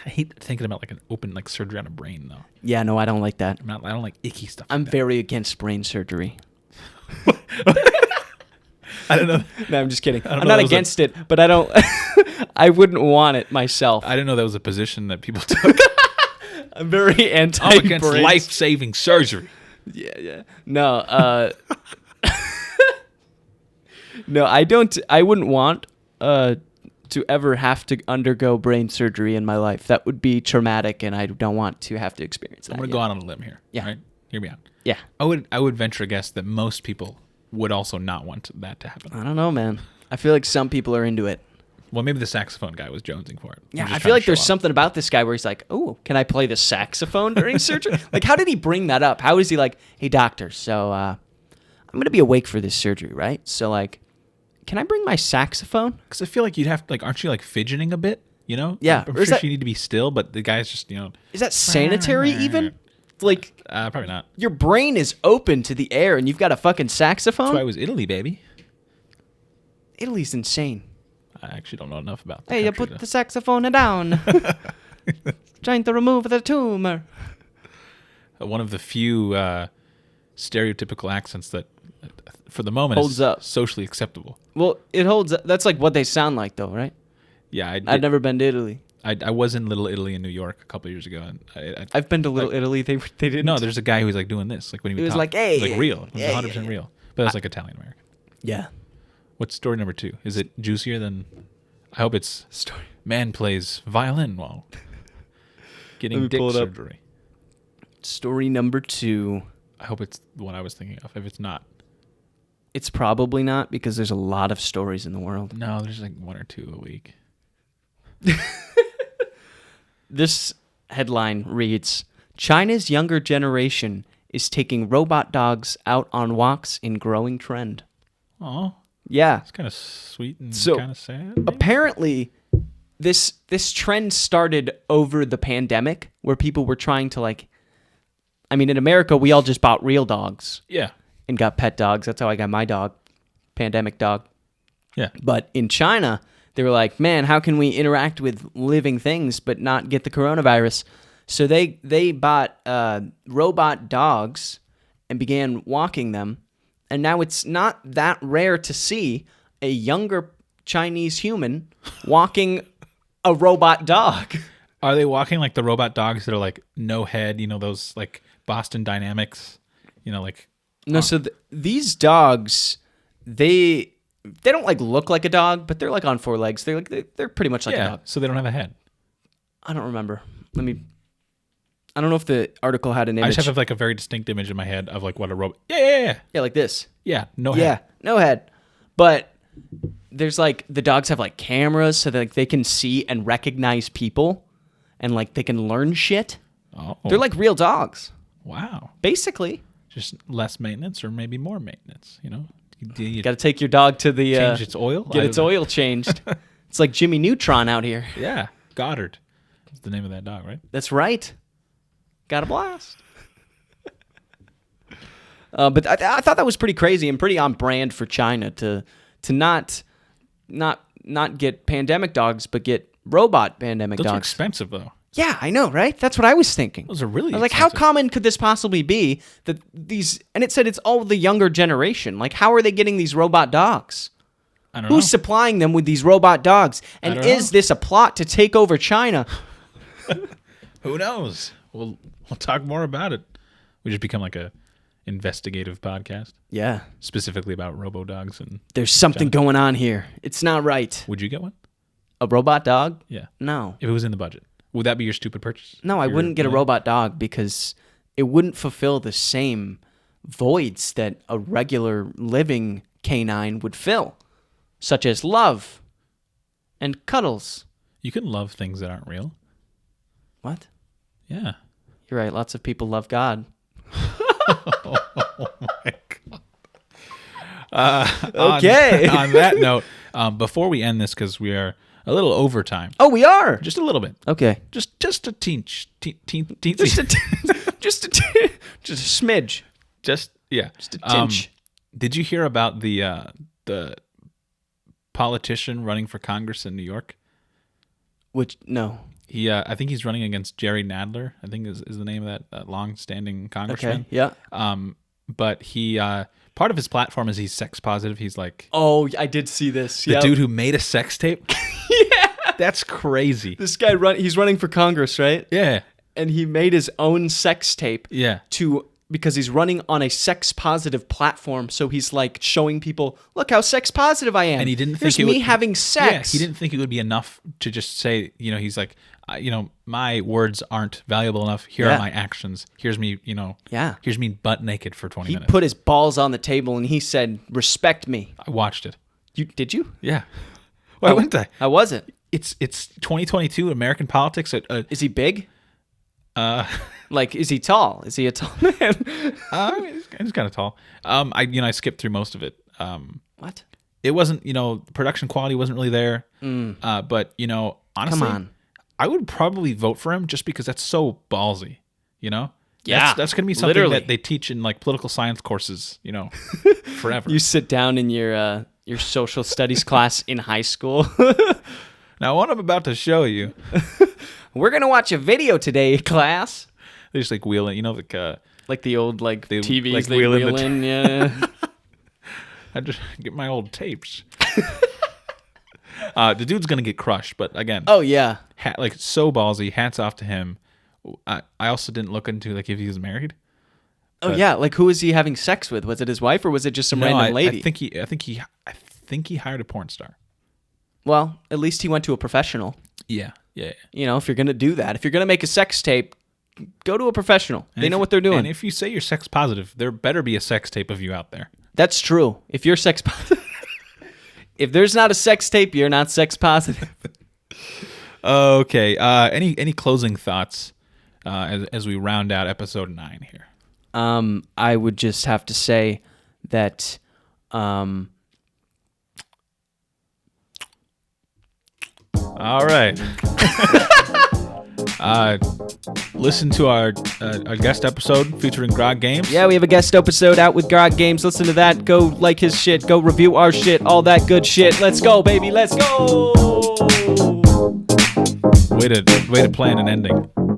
hate thinking about like an open like surgery on a brain though. Yeah, no, I don't like that. I don't like icky stuff. I'm like very against brain surgery. I don't know. No, I'm just kidding. I'm know not against it, but I don't. I wouldn't want it myself. I didn't know that was a position that people took. I'm very anti. I'm against life-saving surgery. Yeah. No, no, I don't. I wouldn't want to ever have to undergo brain surgery in my life. That would be traumatic, and I don't want to have to experience that. I'm gonna go out on a limb here. Yeah. Right? Hear me out. Yeah. I would venture a guess that most people would also not want that to happen. I don't know, man. I feel like some people are into it. Well, maybe the saxophone guy was jonesing for it. Yeah, I feel like there's something about this guy where he's like, oh, can I play the saxophone during surgery? Like, how did he bring that up? How is he like, hey, doctor, so I'm going to be awake for this surgery, right? So, like, can I bring my saxophone? Because I feel like you'd have to, like, aren't you, like, fidgeting a bit, Yeah. I'm sure you need to be still, but the guy's just, Is that sanitary even? Like, probably not. Your brain is open to the air and you've got a fucking saxophone? That's why it was Italy, baby. Italy's insane. I actually don't know enough about that. Hey, you put the saxophone down. Trying to remove the tumor. One of the few stereotypical accents that, for the moment, holds is up. Socially acceptable. Well, it holds up. That's like what they sound like, though, right? Yeah. I've never been to Italy. I was in Little Italy in New York a couple of years ago, and I've been to Little Italy. They didn't. No, there's a guy who was like doing this, like when he It would was talk. like, hey, it was like real. It was yeah, 100% real. But it was like Italian American. Yeah. What's story number 2? Is it juicier than? I hope it's Story. Man plays violin while getting dick surgery. Story number 2. I hope it's the one I was thinking of. If it's not, It's probably not because there's a lot of stories in the world. no, there's like 1 or 2 a week. This headline reads, China's younger generation is taking robot dogs out on walks in growing trend. Oh, Yeah. it's kind of sweet and So, kind of sad. maybe? Apparently, this trend started over the pandemic where people were trying to in America, we all just bought real dogs Yeah, and got pet dogs. That's how I got my dog, pandemic dog. yeah. But in China, they were like, man, how can we interact with living things but not get the coronavirus? So they bought robot dogs and began walking them. And now it's not that rare to see a younger Chinese human walking a robot dog. Are they walking like the robot dogs that are like no head? Those like Boston Dynamics. No, so these dogs, they don't like look like a dog, but they're like on 4 legs. They're pretty much like a dog. So they don't have a head. I don't remember. I don't know if the article had an image. I just have like a very distinct image in my head of like what a robot. Yeah. Yeah, like this. Yeah, no head. Yeah, no head. But there's like the dogs have like cameras so that like, they can see and recognize people, and like they can learn shit. Oh, They're like real dogs, wow. basically. Just less maintenance or maybe more maintenance, you know? You Got to take your dog to the change its oil? get its oil changed. It's like Jimmy Neutron out here. Yeah, Goddard. That's the name of that dog, right? That's right. Got a blast. But I thought that was pretty crazy and pretty on brand for China to not get pandemic dogs, but get robot pandemic Those are dogs. expensive, though. Yeah, I know, right? That's what I was thinking. Those are really I was like, how expensive. common could this possibly be that these? And it said it's all the younger generation. Like, how are they getting these robot dogs? I don't know. Who's supplying them with these robot dogs? And don't is know. this a plot to take over China? Who knows? We'll talk more about it. We just become like a investigative podcast, Yeah, specifically about robo-dogs. And there's something going on here. It's not right. would you get one? A robot dog? Yeah. No. If it was in the budget. Would that be your stupid purchase? No, I Your wouldn't get a plan? robot dog because it wouldn't fulfill the same voids that a regular living canine would fill, such as love and cuddles. You can love things that aren't real. What? Yeah. You're right. Lots of people love God. Oh my God. Okay. On that note, before we end this, because we are a little overtime, Oh, we are. just a little bit, Okay. just a teeny, Just just a smidge. just yeah, Just a tinge. Did you hear about the politician running for Congress in New York? Which no. He, I think he's running against Jerry Nadler. I think is the name of that long-standing congressman. Okay. Yeah. But he, part of his platform is he's sex positive. He's like Oh, I did see this. the dude who made a sex tape. Yeah. That's crazy. This guy he's running for Congress, right? Yeah, And he made his own sex tape yeah. because he's running on a sex positive platform. So he's like showing people, look how sex positive I am. And he didn't Here's think it me would, having sex. Yeah, he didn't think it would be enough to just say, he's like, my words aren't valuable enough. Here Yeah. are my actions. Here's me, Yeah. here's me butt naked for 20 He minutes. put his balls on the table and he said, respect me. I watched it. Did you? Yeah. Why wouldn't I? How was it? It's 2022 American politics. Is he big? Uh, Like, is he tall? Is he a tall man? he's kind of tall. I skipped through most of it. What? It wasn't, production quality wasn't really there. But honestly, Come on. I would probably vote for him just because that's so ballsy. Yeah, that's gonna be something literally. that they teach in like political science courses. Forever. You sit down in your social studies class in high school. Now, what I'm about to show you, We're going to watch a video today, class. they just like wheel it. Like the old They, TVs like, they wheel wheel in the in. Yeah. I just get my old tapes. The dude's gonna get crushed, but again, Oh, yeah. so ballsy. Hats off to him. I also didn't look into like if he was married. Oh, yeah. Like, who was he having sex with? Was it his wife or was it just some random lady? I think he hired a porn star. Well, at least he went to a professional. Yeah. If you're going to do that, if you're going to make a sex tape, go to a professional. They know what they're doing. And if you say you're sex positive, there better be a sex tape of you out there. That's true. If you're sex positive, if there's not a sex tape, you're not sex positive. Okay. Any closing thoughts as we round out episode 9 here? I would just have to say that All right. Listen to our guest episode featuring Grog Games. yeah, we have a guest episode out with Grog Games. Listen to that. Go like his shit. Go review our shit. All that good shit. Let's go, baby. Let's go. Way to plan an ending.